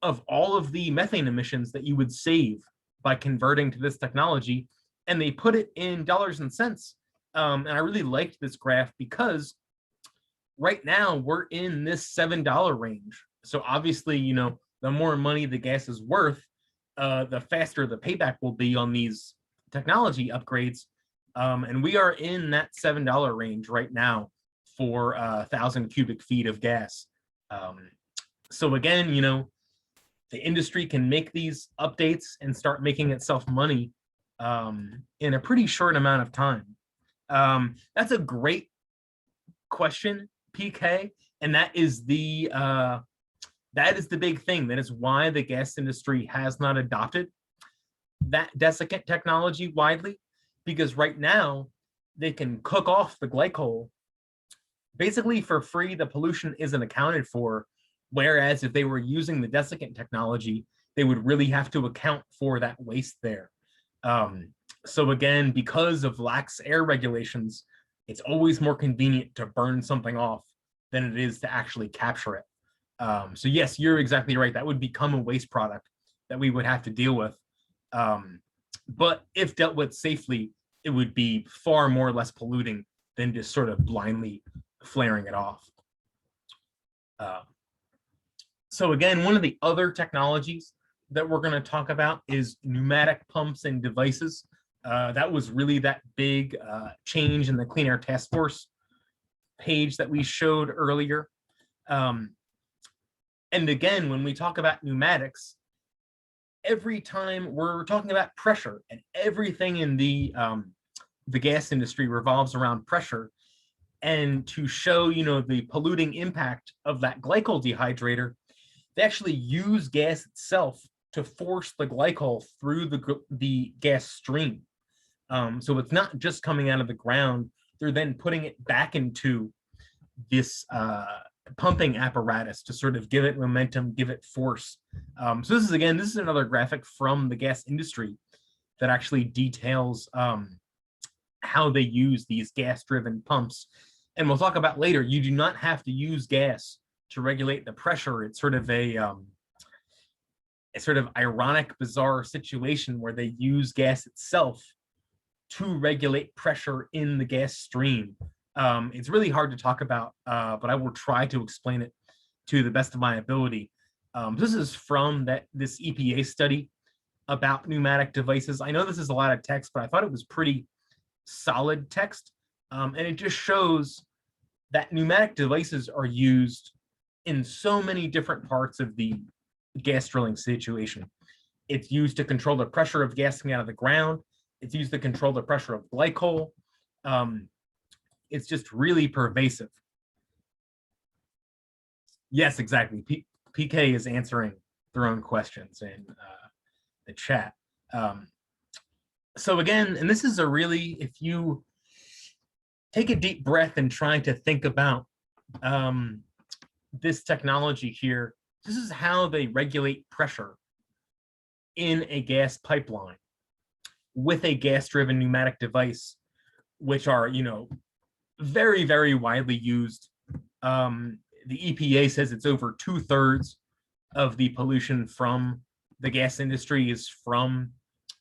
of all of the methane emissions that you would save by converting to this technology, and they put it in dollars and cents. And I really liked this graph because right now we're in this $7 range. So obviously, the more money the gas is worth, the faster the payback will be on these technology upgrades. And we are in that $7 range right now for 1,000 cubic feet of gas. So again, the industry can make these updates and start making itself money in a pretty short amount of time. That's a great question, PK, and that is the big thing. That is why the gas industry has not adopted that desiccant technology widely, because right now they can cook off the glycol basically for free, the pollution isn't accounted for. Whereas if they were using the desiccant technology, they would really have to account for that waste there. Um, so again, because of lax air regulations, it's always more convenient to burn something off than it is to actually capture it. So yes, you're exactly right. That would become a waste product that we would have to deal with. But if dealt with safely, it would be far more or less polluting than just sort of blindly flaring it off. So again, one of the other technologies that we're going to talk about is pneumatic pumps and devices. That was really that big change in the Clean Air Task Force page that we showed earlier. And again, when we talk about pneumatics, every time we're talking about pressure, and everything in the gas industry revolves around pressure. And to show, the polluting impact of that glycol dehydrator, they actually use gas itself to force the glycol through the gas stream. So it's not just coming out of the ground. They're then putting it back into this pumping apparatus to sort of give it momentum, give it force. So this is another graphic from the gas industry that actually details how they use these gas-driven pumps. And we'll talk about later, you do not have to use gas to regulate the pressure. It's sort of a sort of ironic, bizarre situation where they use gas itself to regulate pressure in the gas stream. It's really hard to talk about, but I will try to explain it to the best of my ability. This is from this EPA study about pneumatic devices. I know this is a lot of text, but I thought it was pretty solid text. And it just shows that pneumatic devices are used in so many different parts of the gas drilling situation. It's used to control the pressure of gas coming out of the ground. It's used to control the pressure of glycol. It's just really pervasive. Yes, exactly. PK is answering their own questions in the chat. So again, and this is a really, if you take a deep breath and try to think about this technology here, this is how they regulate pressure in a gas pipeline with a gas-driven pneumatic device, which are, very, very widely used. The EPA says it's over 2/3 of the pollution from the gas industry is from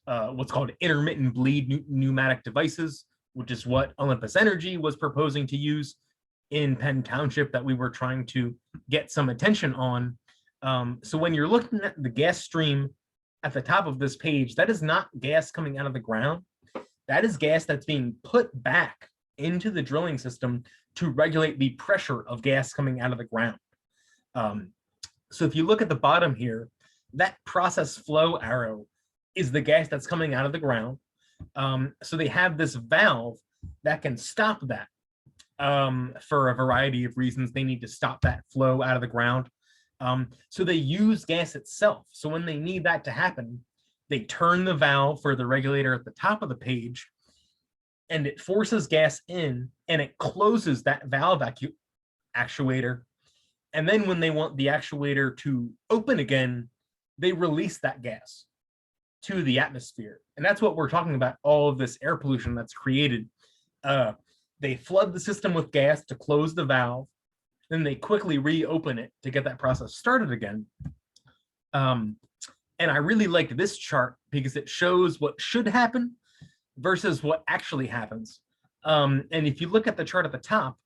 what's called intermittent bleed pneumatic devices, which is what Olympus Energy was proposing to use in Penn Township that we were trying to get some attention on. So when you're looking at the gas stream at the top of this page, that is not gas coming out of the ground. That is gas that's being put back into the drilling system to regulate the pressure of gas coming out of the ground. So if you look at the bottom here, that process flow arrow is the gas that's coming out of the ground. So they have this valve that can stop that for a variety of reasons. They need to stop that flow out of the ground. So they use gas itself. So when they need that to happen, they turn the valve for the regulator at the top of the page, and it forces gas in, and it closes that valve actuator. And then when they want the actuator to open again, they release that gas to the atmosphere. And that's what we're talking about, all of this air pollution that's created. They flood the system with gas to close the valve, then they quickly reopen it to get that process started again. And I really liked this chart because it shows what should happen versus what actually happens. And if you look at the chart at the top,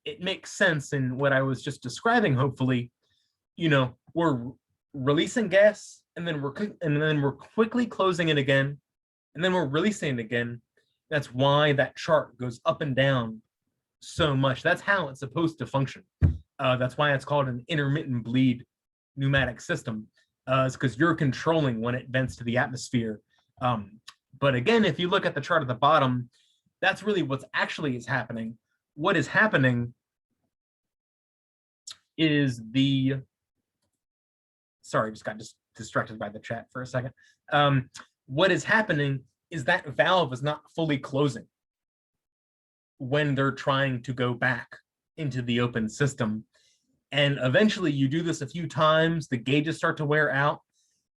it makes sense in what I was just describing. Hopefully, we're releasing gas, and then we're quickly closing it again, and then we're releasing it again. That's why that chart goes up and down so much. That's how it's supposed to function. That's why it's called an intermittent bleed pneumatic system. It's because you're controlling when it vents to the atmosphere. But again, if you look at the chart at the bottom, that's really what's actually is happening. What is happening is sorry, just got distracted by the chat for a second. What is happening is that valve is not fully closing when they're trying to go back into the open system. And eventually you do this a few times, the gauges start to wear out,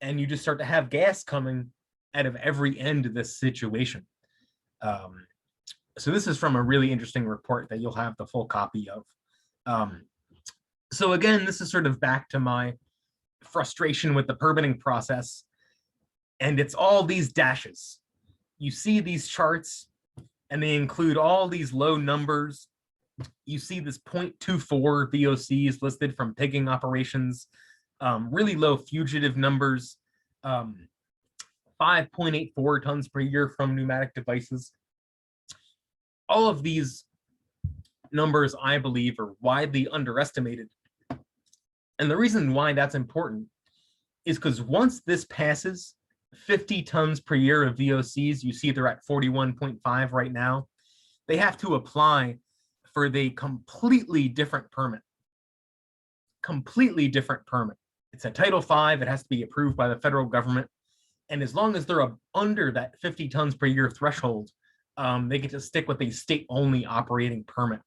and you just start to have gas coming out of every end of this situation. So this is from a really interesting report that you'll have the full copy of. So again, this is sort of back to my frustration with the permitting process. And it's all these dashes. You see these charts, and they include all these low numbers. You see this 0.24 VOCs listed from pigging operations, really low fugitive numbers, 5.84 tons per year from pneumatic devices. All of these numbers, I believe, are widely underestimated. And the reason why that's important is because once this passes 50 tons per year of VOCs, you see they're at 41.5 right now, they have to apply for the completely different permit. Completely different permit. It's a Title V. It has to be approved by the federal government. And as long as they're under that 50 tons per year threshold, they get to stick with a state-only operating permit.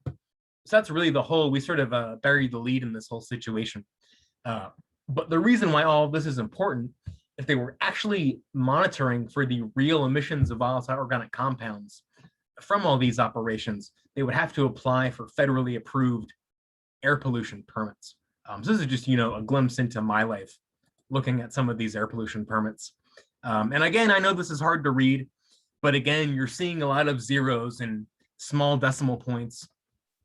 So that's really the whole, we sort of buried the lead in this whole situation. But the reason why all of this is important, if they were actually monitoring for the real emissions of volatile organic compounds from all these operations, they would have to apply for federally approved air pollution permits. So this is just, a glimpse into my life looking at some of these air pollution permits. And again, I know this is hard to read, but again, you're seeing a lot of zeros and small decimal points.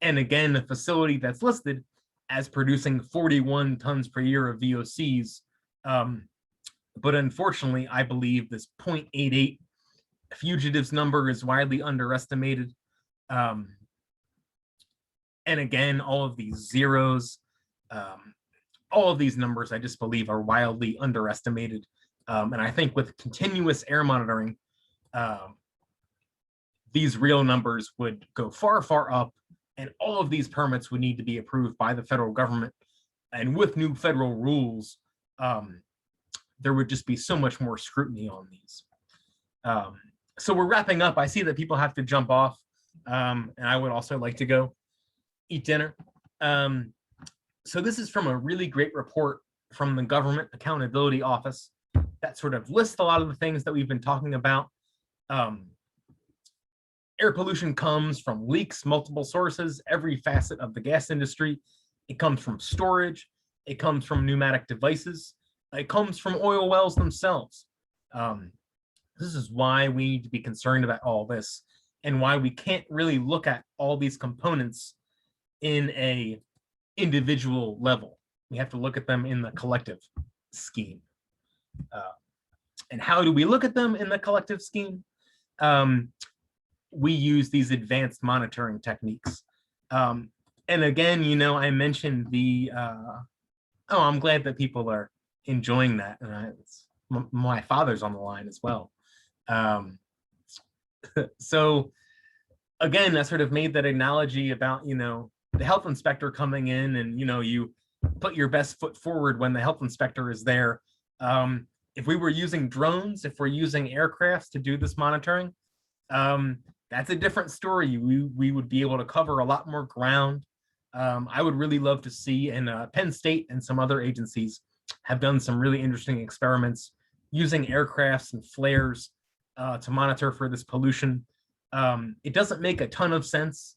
And again, a facility that's listed as producing 41 tons per year of VOCs. But unfortunately, I believe this 0.88 fugitives number is widely underestimated. And again, all of these zeros, all of these numbers, I just believe are wildly underestimated. And I think with continuous air monitoring, these real numbers would go far, far up, and all of these permits would need to be approved by the federal government. And with new federal rules, there would just be so much more scrutiny on these. So we're wrapping up. I see that people have to jump off, and I would also like to go eat dinner. So this is from a really great report from the Government Accountability Office that sort of lists a lot of the things that we've been talking about. Air pollution comes from leaks, multiple sources, every facet of the gas industry. It comes from storage. It comes from pneumatic devices. It comes from oil wells themselves. This is why we need to be concerned about all this, and why we can't really look at all these components in a individual level. We have to look at them in the collective scheme. And how do we look at them in the collective scheme? We use these advanced monitoring techniques. And again, I mentioned the, I'm glad that people are enjoying that. And my father's on the line as well. So again, I sort of made that analogy about, the health inspector coming in, and, you put your best foot forward when the health inspector is there. If we were using drones, if we're using aircrafts to do this monitoring, that's a different story. We would be able to cover a lot more ground. I would really love to see, and Penn State and some other agencies have done some really interesting experiments using aircrafts and flares to monitor for this pollution. It doesn't make a ton of sense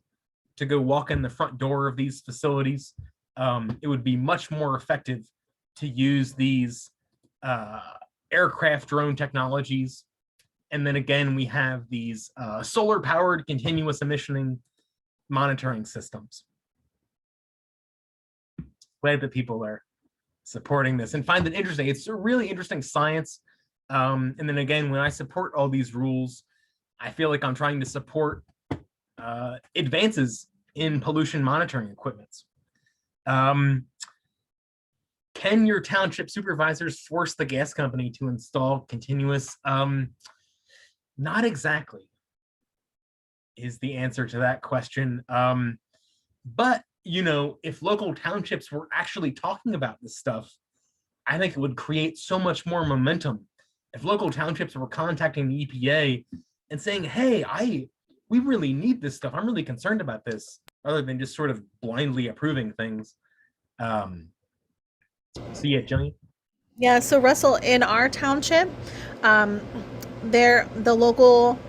to go walk in the front door of these facilities. It would be much more effective to use these aircraft drone technologies. And then again, we have these solar-powered continuous emissioning monitoring systems. Glad that people are supporting this and find it interesting. It's a really interesting science. And then again, when I support all these rules, I feel like I'm trying to support advances in pollution monitoring equipment. Can your township supervisors force the gas company to install continuous? Not exactly is the answer to that question. But, if local townships were actually talking about this stuff, I think it would create so much more momentum. If local townships were contacting the EPA and saying, hey, we really need this stuff. I'm really concerned about this. other than just sort of blindly approving things. Um, so yeah, Jillian. Yeah, so Russell, in our township, um, the local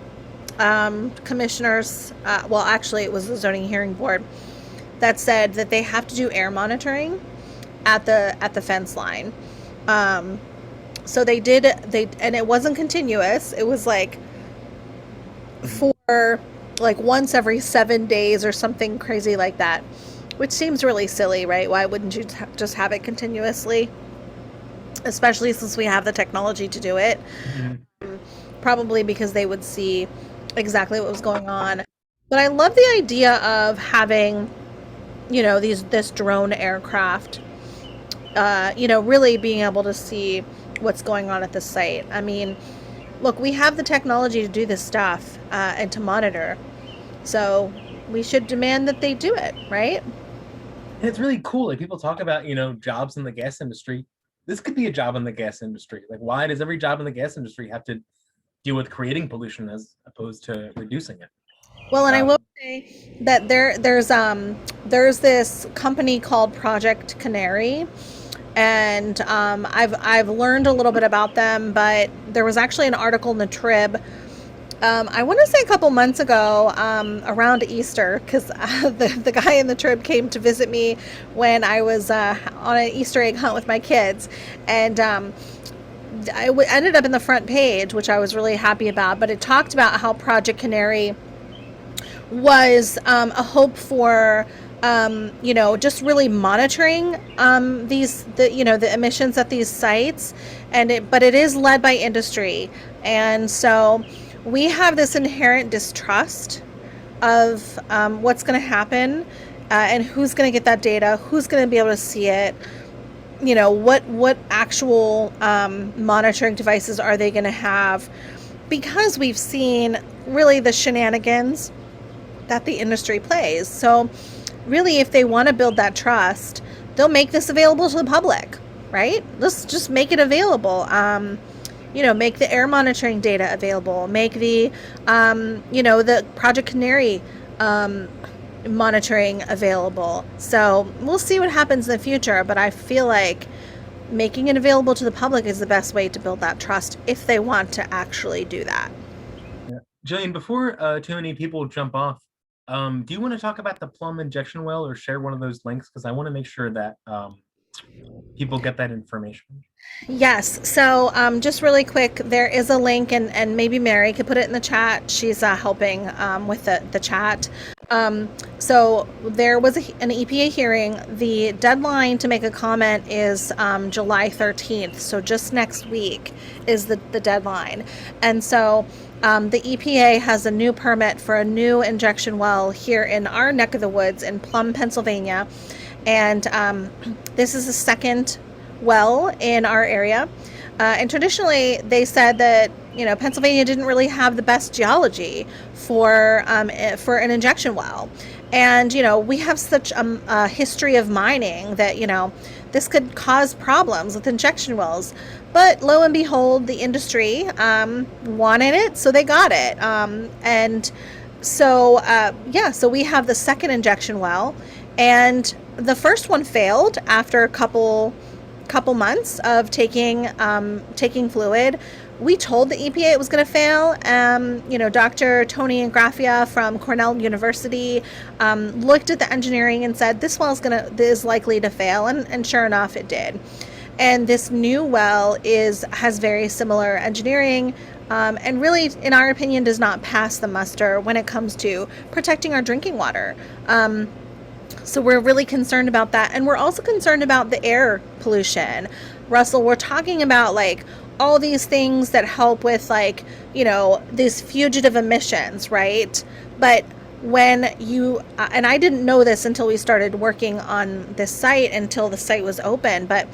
commissioners, well, actually, it was the zoning hearing board that said that they have to do air monitoring at the fence line. Um, so and it wasn't continuous. It was like Mhm. for like once every 7 days or something crazy like that, which seems really silly, right? Why wouldn't you just have it continuously? Especially since we have the technology to do it. Mhm. Probably because they would see exactly what was going on. But I love the idea of having, this drone aircraft, really being able to see what's going on at the site. I mean, look, we have the technology to do this stuff and to monitor. So we should demand that they do it, right? And it's really cool. Like people talk about, jobs in the gas industry. This could be a job in the gas industry. Like, why does every job in the gas industry have to deal with creating pollution as opposed to reducing it? Well, and I will Um, say that there's this company called Project Canary, and I've learned a little bit about them, but there was actually an article in the Trib. I want to say a couple months ago, around Easter, because the guy in the Trib came to visit me when I was on an Easter egg hunt with my kids, and ended up in the front page, which I was really happy about. But it talked about how Project Canary was a hope for just really monitoring the emissions at these sites, but it is led by industry, and so we have this inherent distrust of what's going to happen, and who's going to get that data, who's going to be able to see it. What actual monitoring devices are they going to have? Because we've seen really the shenanigans that the industry plays. So, really, if they want to build that trust, they'll make this available to the public, right? Let's just make it available. Make the air monitoring data available. Make the Project Canary monitoring available. So we'll see what happens in the future. But I feel like making it available to the public is the best way to build that trust if they want to actually do that. yeah. Jillian, before too many people jump off, do you want to talk about the plum injection well or share one of those links? Because I want to make sure that people get that information. Yes. So, just really quick, there is a link, and maybe Mary could put it in the chat. She's helping with the chat. So, there was an EPA hearing. The deadline to make a comment is July 13th. So, just next week is the deadline. And so, the EPA has a new permit for a new injection well here in our neck of the woods in Plum, Pennsylvania. And this is the second well in our area. And traditionally, they said that Pennsylvania didn't really have the best geology for an injection well, and we have such a history of mining that this could cause problems with injection wells. But lo and behold, the industry wanted it, so they got it. And so so we have the second injection well, and the first one failed after a couple months of taking fluid. We told the EPA it was going to fail. Dr. Tony Ingrafia from Cornell University looked at the engineering and said this well is likely to fail, and sure enough, it did. And this new well has very similar engineering, and really, in our opinion, does not pass the muster when it comes to protecting our drinking water. So we're really concerned about that. And we're also concerned about the air pollution. Russell, we're talking about like all these things that help with these fugitive emissions, right? But when and I didn't know this until we started working on this site, until the site was open, but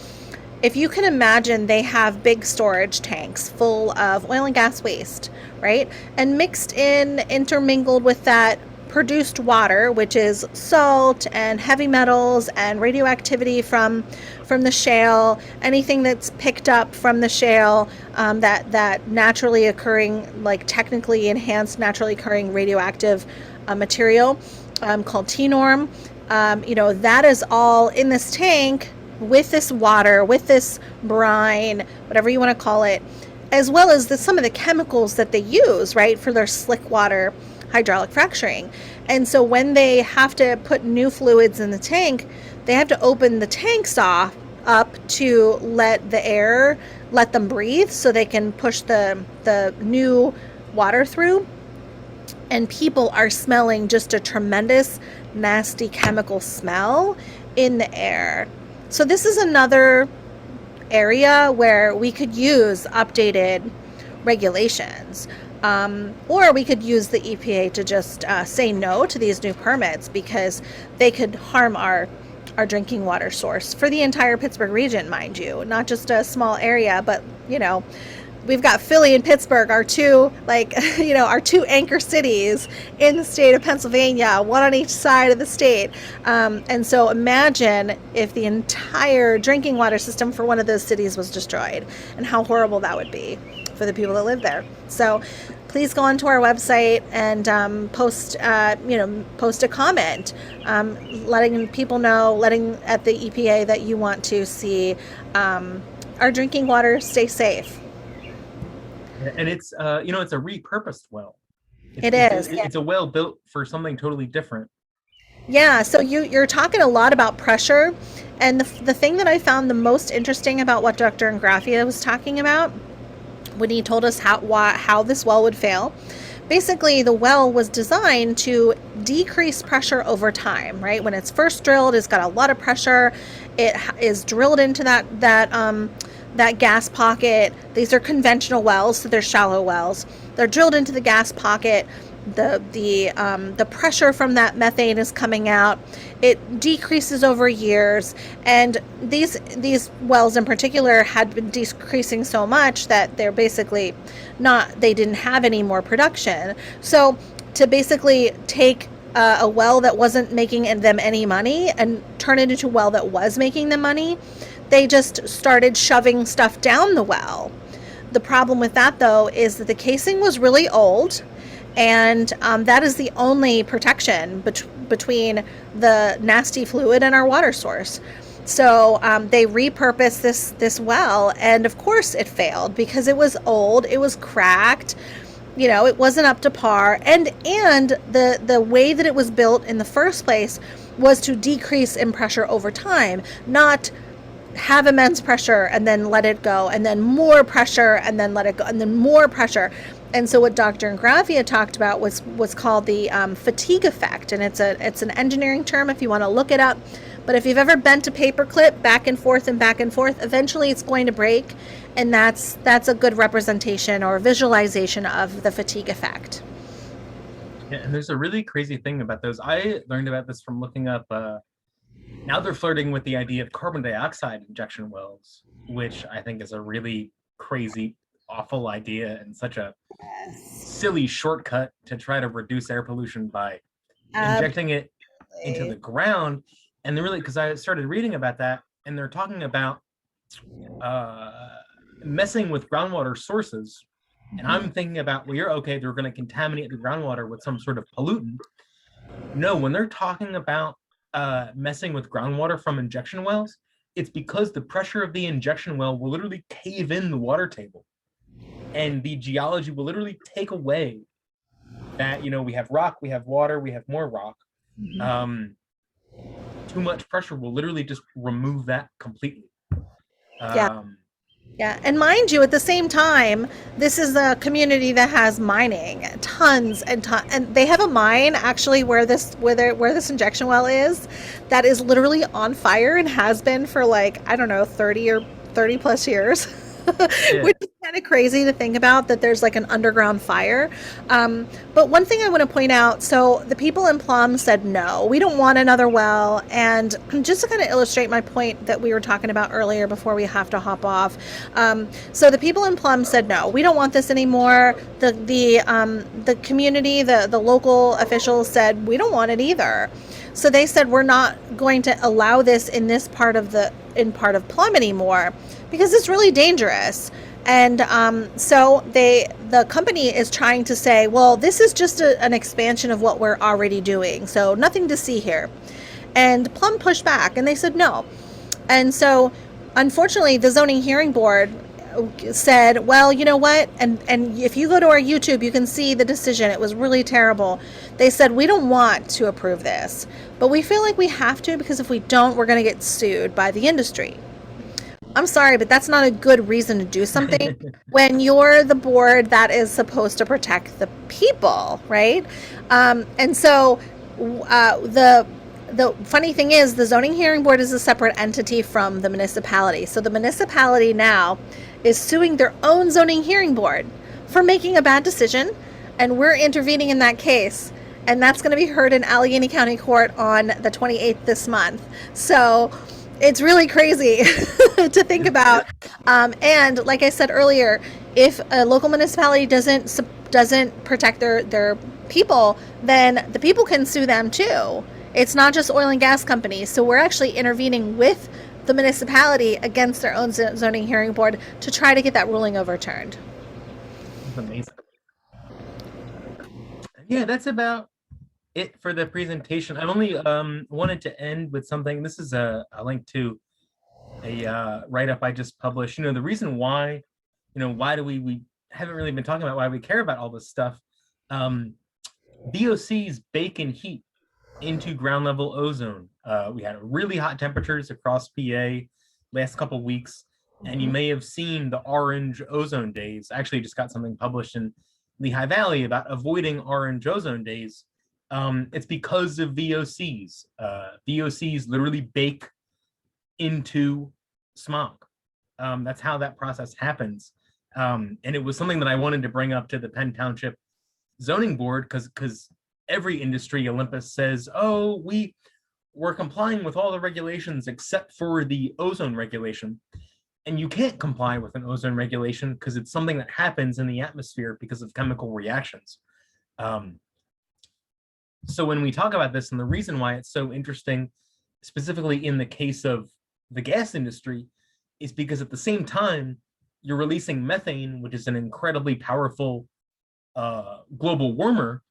if you can imagine, they have big storage tanks full of oil and gas waste, right? And intermingled with that produced water, which is salt and heavy metals and radioactivity from the shale, anything that's picked up from the shale, that naturally occurring, like technically enhanced, naturally occurring radioactive material. called T-norm. That is all in this tank with this water, with this brine, whatever you want to call it, as well as some of the chemicals that they use, right, for their slick water hydraulic fracturing. And so when they have to put new fluids in the tank, they have to open the tanks up to let the air, let them breathe so they can push the new water through. And people are smelling just a tremendous, nasty chemical smell in the air. So this is another area where we could use updated regulations. Or we could use the EPA to just say no to these new permits because they could harm our drinking water source for the entire Pittsburgh region, mind you, not just a small area, but we've got Philly and Pittsburgh, our two anchor cities in the state of Pennsylvania, one on each side of the state. And so imagine if the entire drinking water system for one of those cities was destroyed, and how horrible that would be for the people that live there. So please go onto our website and post a comment, letting people know, letting at the EPA that you want to see our drinking water stay safe. And it's it's a repurposed well. It's a well built for something totally different. Yeah, so you're talking a lot about pressure, and the thing that I found the most interesting about what Dr. Ingraffia was talking about when he told us how this well would fail. Basically, the well was designed to decrease pressure over time, right? When it's first drilled, it's got a lot of pressure. It is drilled into that gas pocket. These are conventional wells, so they're shallow wells. They're drilled into the gas pocket. The pressure from that methane is coming out. It decreases over years, and these wells in particular had been decreasing so much that they're basically they didn't have any more production. So to basically take a well that wasn't making them any money and turn it into a well that was making them money, they just started shoving stuff down the well. The problem with that, though, is that the casing was really old, and that is the only protection between the nasty fluid and our water source. So they repurposed this well, and of course it failed because it was old, it was cracked, it wasn't up to par, and the way that it was built in the first place was to decrease in pressure over time, not have immense pressure and then let it go, and then more pressure and then let it go, and then more pressure. And so what Dr. Ingraffia talked about was called the fatigue effect, and it's an engineering term if you want to look it up. But if you've ever bent a paperclip back and forth, eventually it's going to break, and that's a good representation or visualization of the fatigue effect. Yeah, and there's a really crazy thing about those. I learned about this from looking up. Now they're flirting with the idea of carbon dioxide injection wells, which I think is a really crazy, awful idea and such a silly shortcut to try to reduce air pollution by injecting it into the ground. And they're really, because I started reading about that, and they're talking about messing with groundwater sources. And I'm thinking about, well, they're going to contaminate the groundwater with some sort of pollutant. No, when they're talking about messing with groundwater from injection wells, it's because the pressure of the injection well will literally cave in the water table, and the geology will literally take away that. We have rock, we have water, we have more rock. Too much pressure will literally just remove that completely. Yeah, and mind you, at the same time, this is a community that has mining, tons and tons, and they have a mine actually where this injection well is, that is literally on fire and has been for 30 plus years. Yeah. Which is kind of crazy to think about, that there's an underground fire. But one thing I want to point out, so the people in Plum said, no, we don't want another well. And just to kind of illustrate my point that we were talking about earlier before we have to hop off. So the people in Plum said, no, we don't want this anymore. The community, the local officials said, we don't want it either. So they said, we're not going to allow this in part of Plum anymore, because it's really dangerous. And so the company is trying to say, well, this is just an expansion of what we're already doing, so nothing to see here. And Plum pushed back, and they said no. And so, unfortunately, the zoning hearing board said, well, you know what? And if you go to our YouTube, you can see the decision. It was really terrible. They said, we don't want to approve this, but we feel like we have to, because if we don't, we're going to get sued by the industry. I'm sorry, but that's not a good reason to do something when you're the board that is supposed to protect the people, right? And so the funny thing is, the zoning hearing board is a separate entity from the municipality. So the municipality now is suing their own zoning hearing board for making a bad decision, and we're intervening in that case. And that's going to be heard in Allegheny County Court on the 28th this month. So it's really crazy to think about. And like I said earlier, if a local municipality doesn't protect their people, then the people can sue them too. It's not just oil and gas companies. So we're actually intervening with the municipality against their own zoning hearing board to try to get that ruling overturned. That's amazing. Yeah, that's about it for the presentation. I only wanted to end with something. This is a link to a write-up I just published. The reason why, why do we haven't really been talking about why we care about all this stuff. VOCs bake and heat into ground level ozone. We had really hot temperatures across PA last couple weeks, and you may have seen the orange ozone days. I actually just got something published in Lehigh Valley about avoiding orange ozone days. It's because of VOCs. VOCs literally bake into smog. That's how that process happens. And it was something that I wanted to bring up to the Penn Township zoning board because every industry, Olympus says, oh, we're complying with all the regulations except for the ozone regulation. And you can't comply with an ozone regulation because it's something that happens in the atmosphere because of chemical reactions. So when we talk about this, and the reason why it's so interesting, specifically in the case of the gas industry, is because at the same time, you're releasing methane, which is an incredibly powerful global warmer,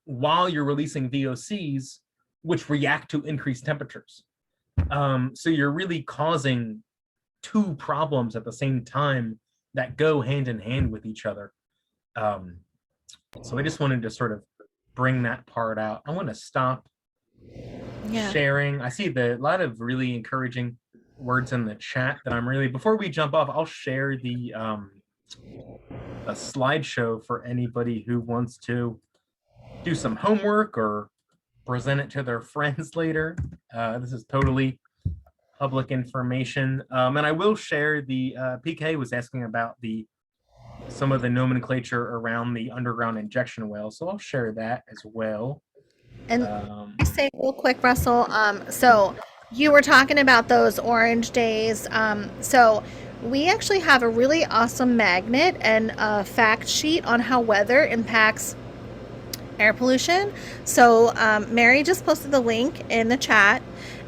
while you're releasing VOCs, which react to increased temperatures. So you're really causing two problems at the same time that go hand in hand with each other. So I just wanted to sort of bring that part out. I want to stop sharing. I see a lot of really encouraging words in the chat that I'm really, before we jump off, I'll share the a slideshow for anybody who wants to do some homework or present it to their friends later. This is totally public information. And I will share the PK was asking about some of the nomenclature around the underground injection well. So I'll share that as well. And I say real quick, Russell, so you were talking about those orange days. So we actually have a really awesome magnet and a fact sheet on how weather impacts air pollution. So Mary just posted the link in the chat.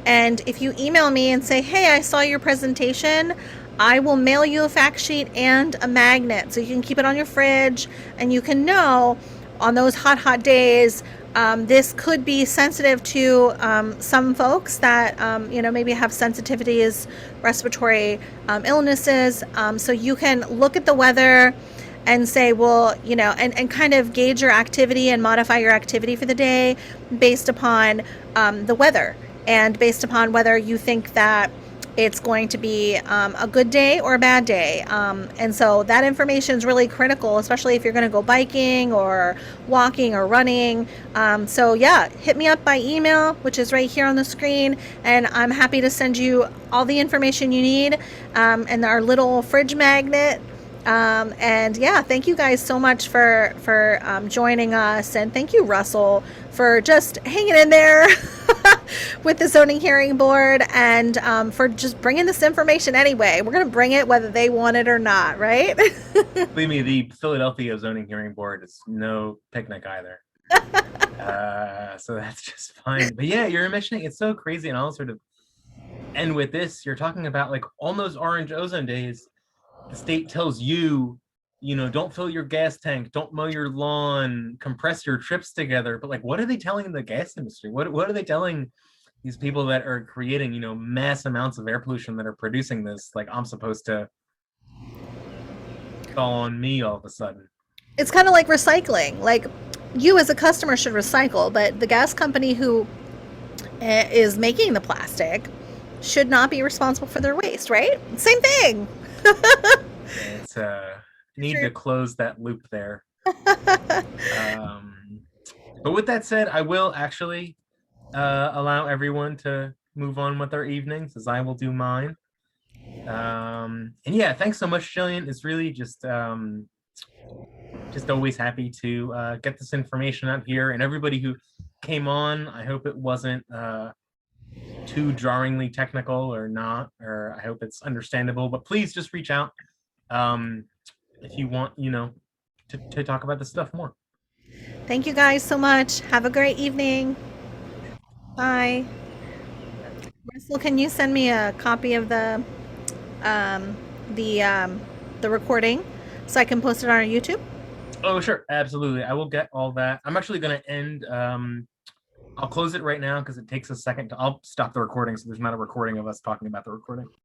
And if you email me and say, hey, I saw your presentation, I will mail you a fact sheet and a magnet so you can keep it on your fridge and you can know on those hot days, this could be sensitive to some folks that, maybe have sensitivities, respiratory illnesses. So you can look at the weather and say, well, and kind of gauge your activity and modify your activity for the day based upon the weather and based upon whether you think that it's going to be a good day or a bad day. And so that information is really critical, especially if you're going to go biking or walking or running. So yeah, hit me up by email, which is right here on the screen. And I'm happy to send you all the information you need and our little fridge magnet. And yeah, thank you guys so much for joining us. And thank you, Russell, for just hanging in there with the zoning hearing board and for just bringing this information anyway. We're going to bring it whether they want it or not, right? Believe me, the Philadelphia zoning hearing board is no picnic either. So that's just fine. But yeah, you're mentioning it's so crazy. And I'll sort of end with this. You're talking about like on those orange ozone days, the state tells you, don't fill your gas tank, don't mow your lawn, compress your trips together. But like, what are they telling the gas industry? What are they telling these people that are creating, mass amounts of air pollution that are producing this? Like, I'm supposed to fall on me all of a sudden. It's kind of like recycling. Like, you as a customer should recycle, but the gas company who is making the plastic should not be responsible for their waste, right? Same thing. It's need to close that loop there. But with that said, I will actually allow everyone to move on with their evenings, as I will do mine. And yeah, thanks so much, Jillian. It's really just always happy to get this information out here. And everybody who came on, I hope it wasn't too jarringly technical or not, or I hope it's understandable. But please just reach out if you want, to talk about this stuff more. Thank you guys so much. Have a great evening. Bye. Russell, can you send me a copy of um, the recording so I can post it on our YouTube? Oh, sure. Absolutely. I will get all that. I'm actually going to end. I'll close it right now because it takes a second. I'll stop the recording so there's not a recording of us talking about the recording.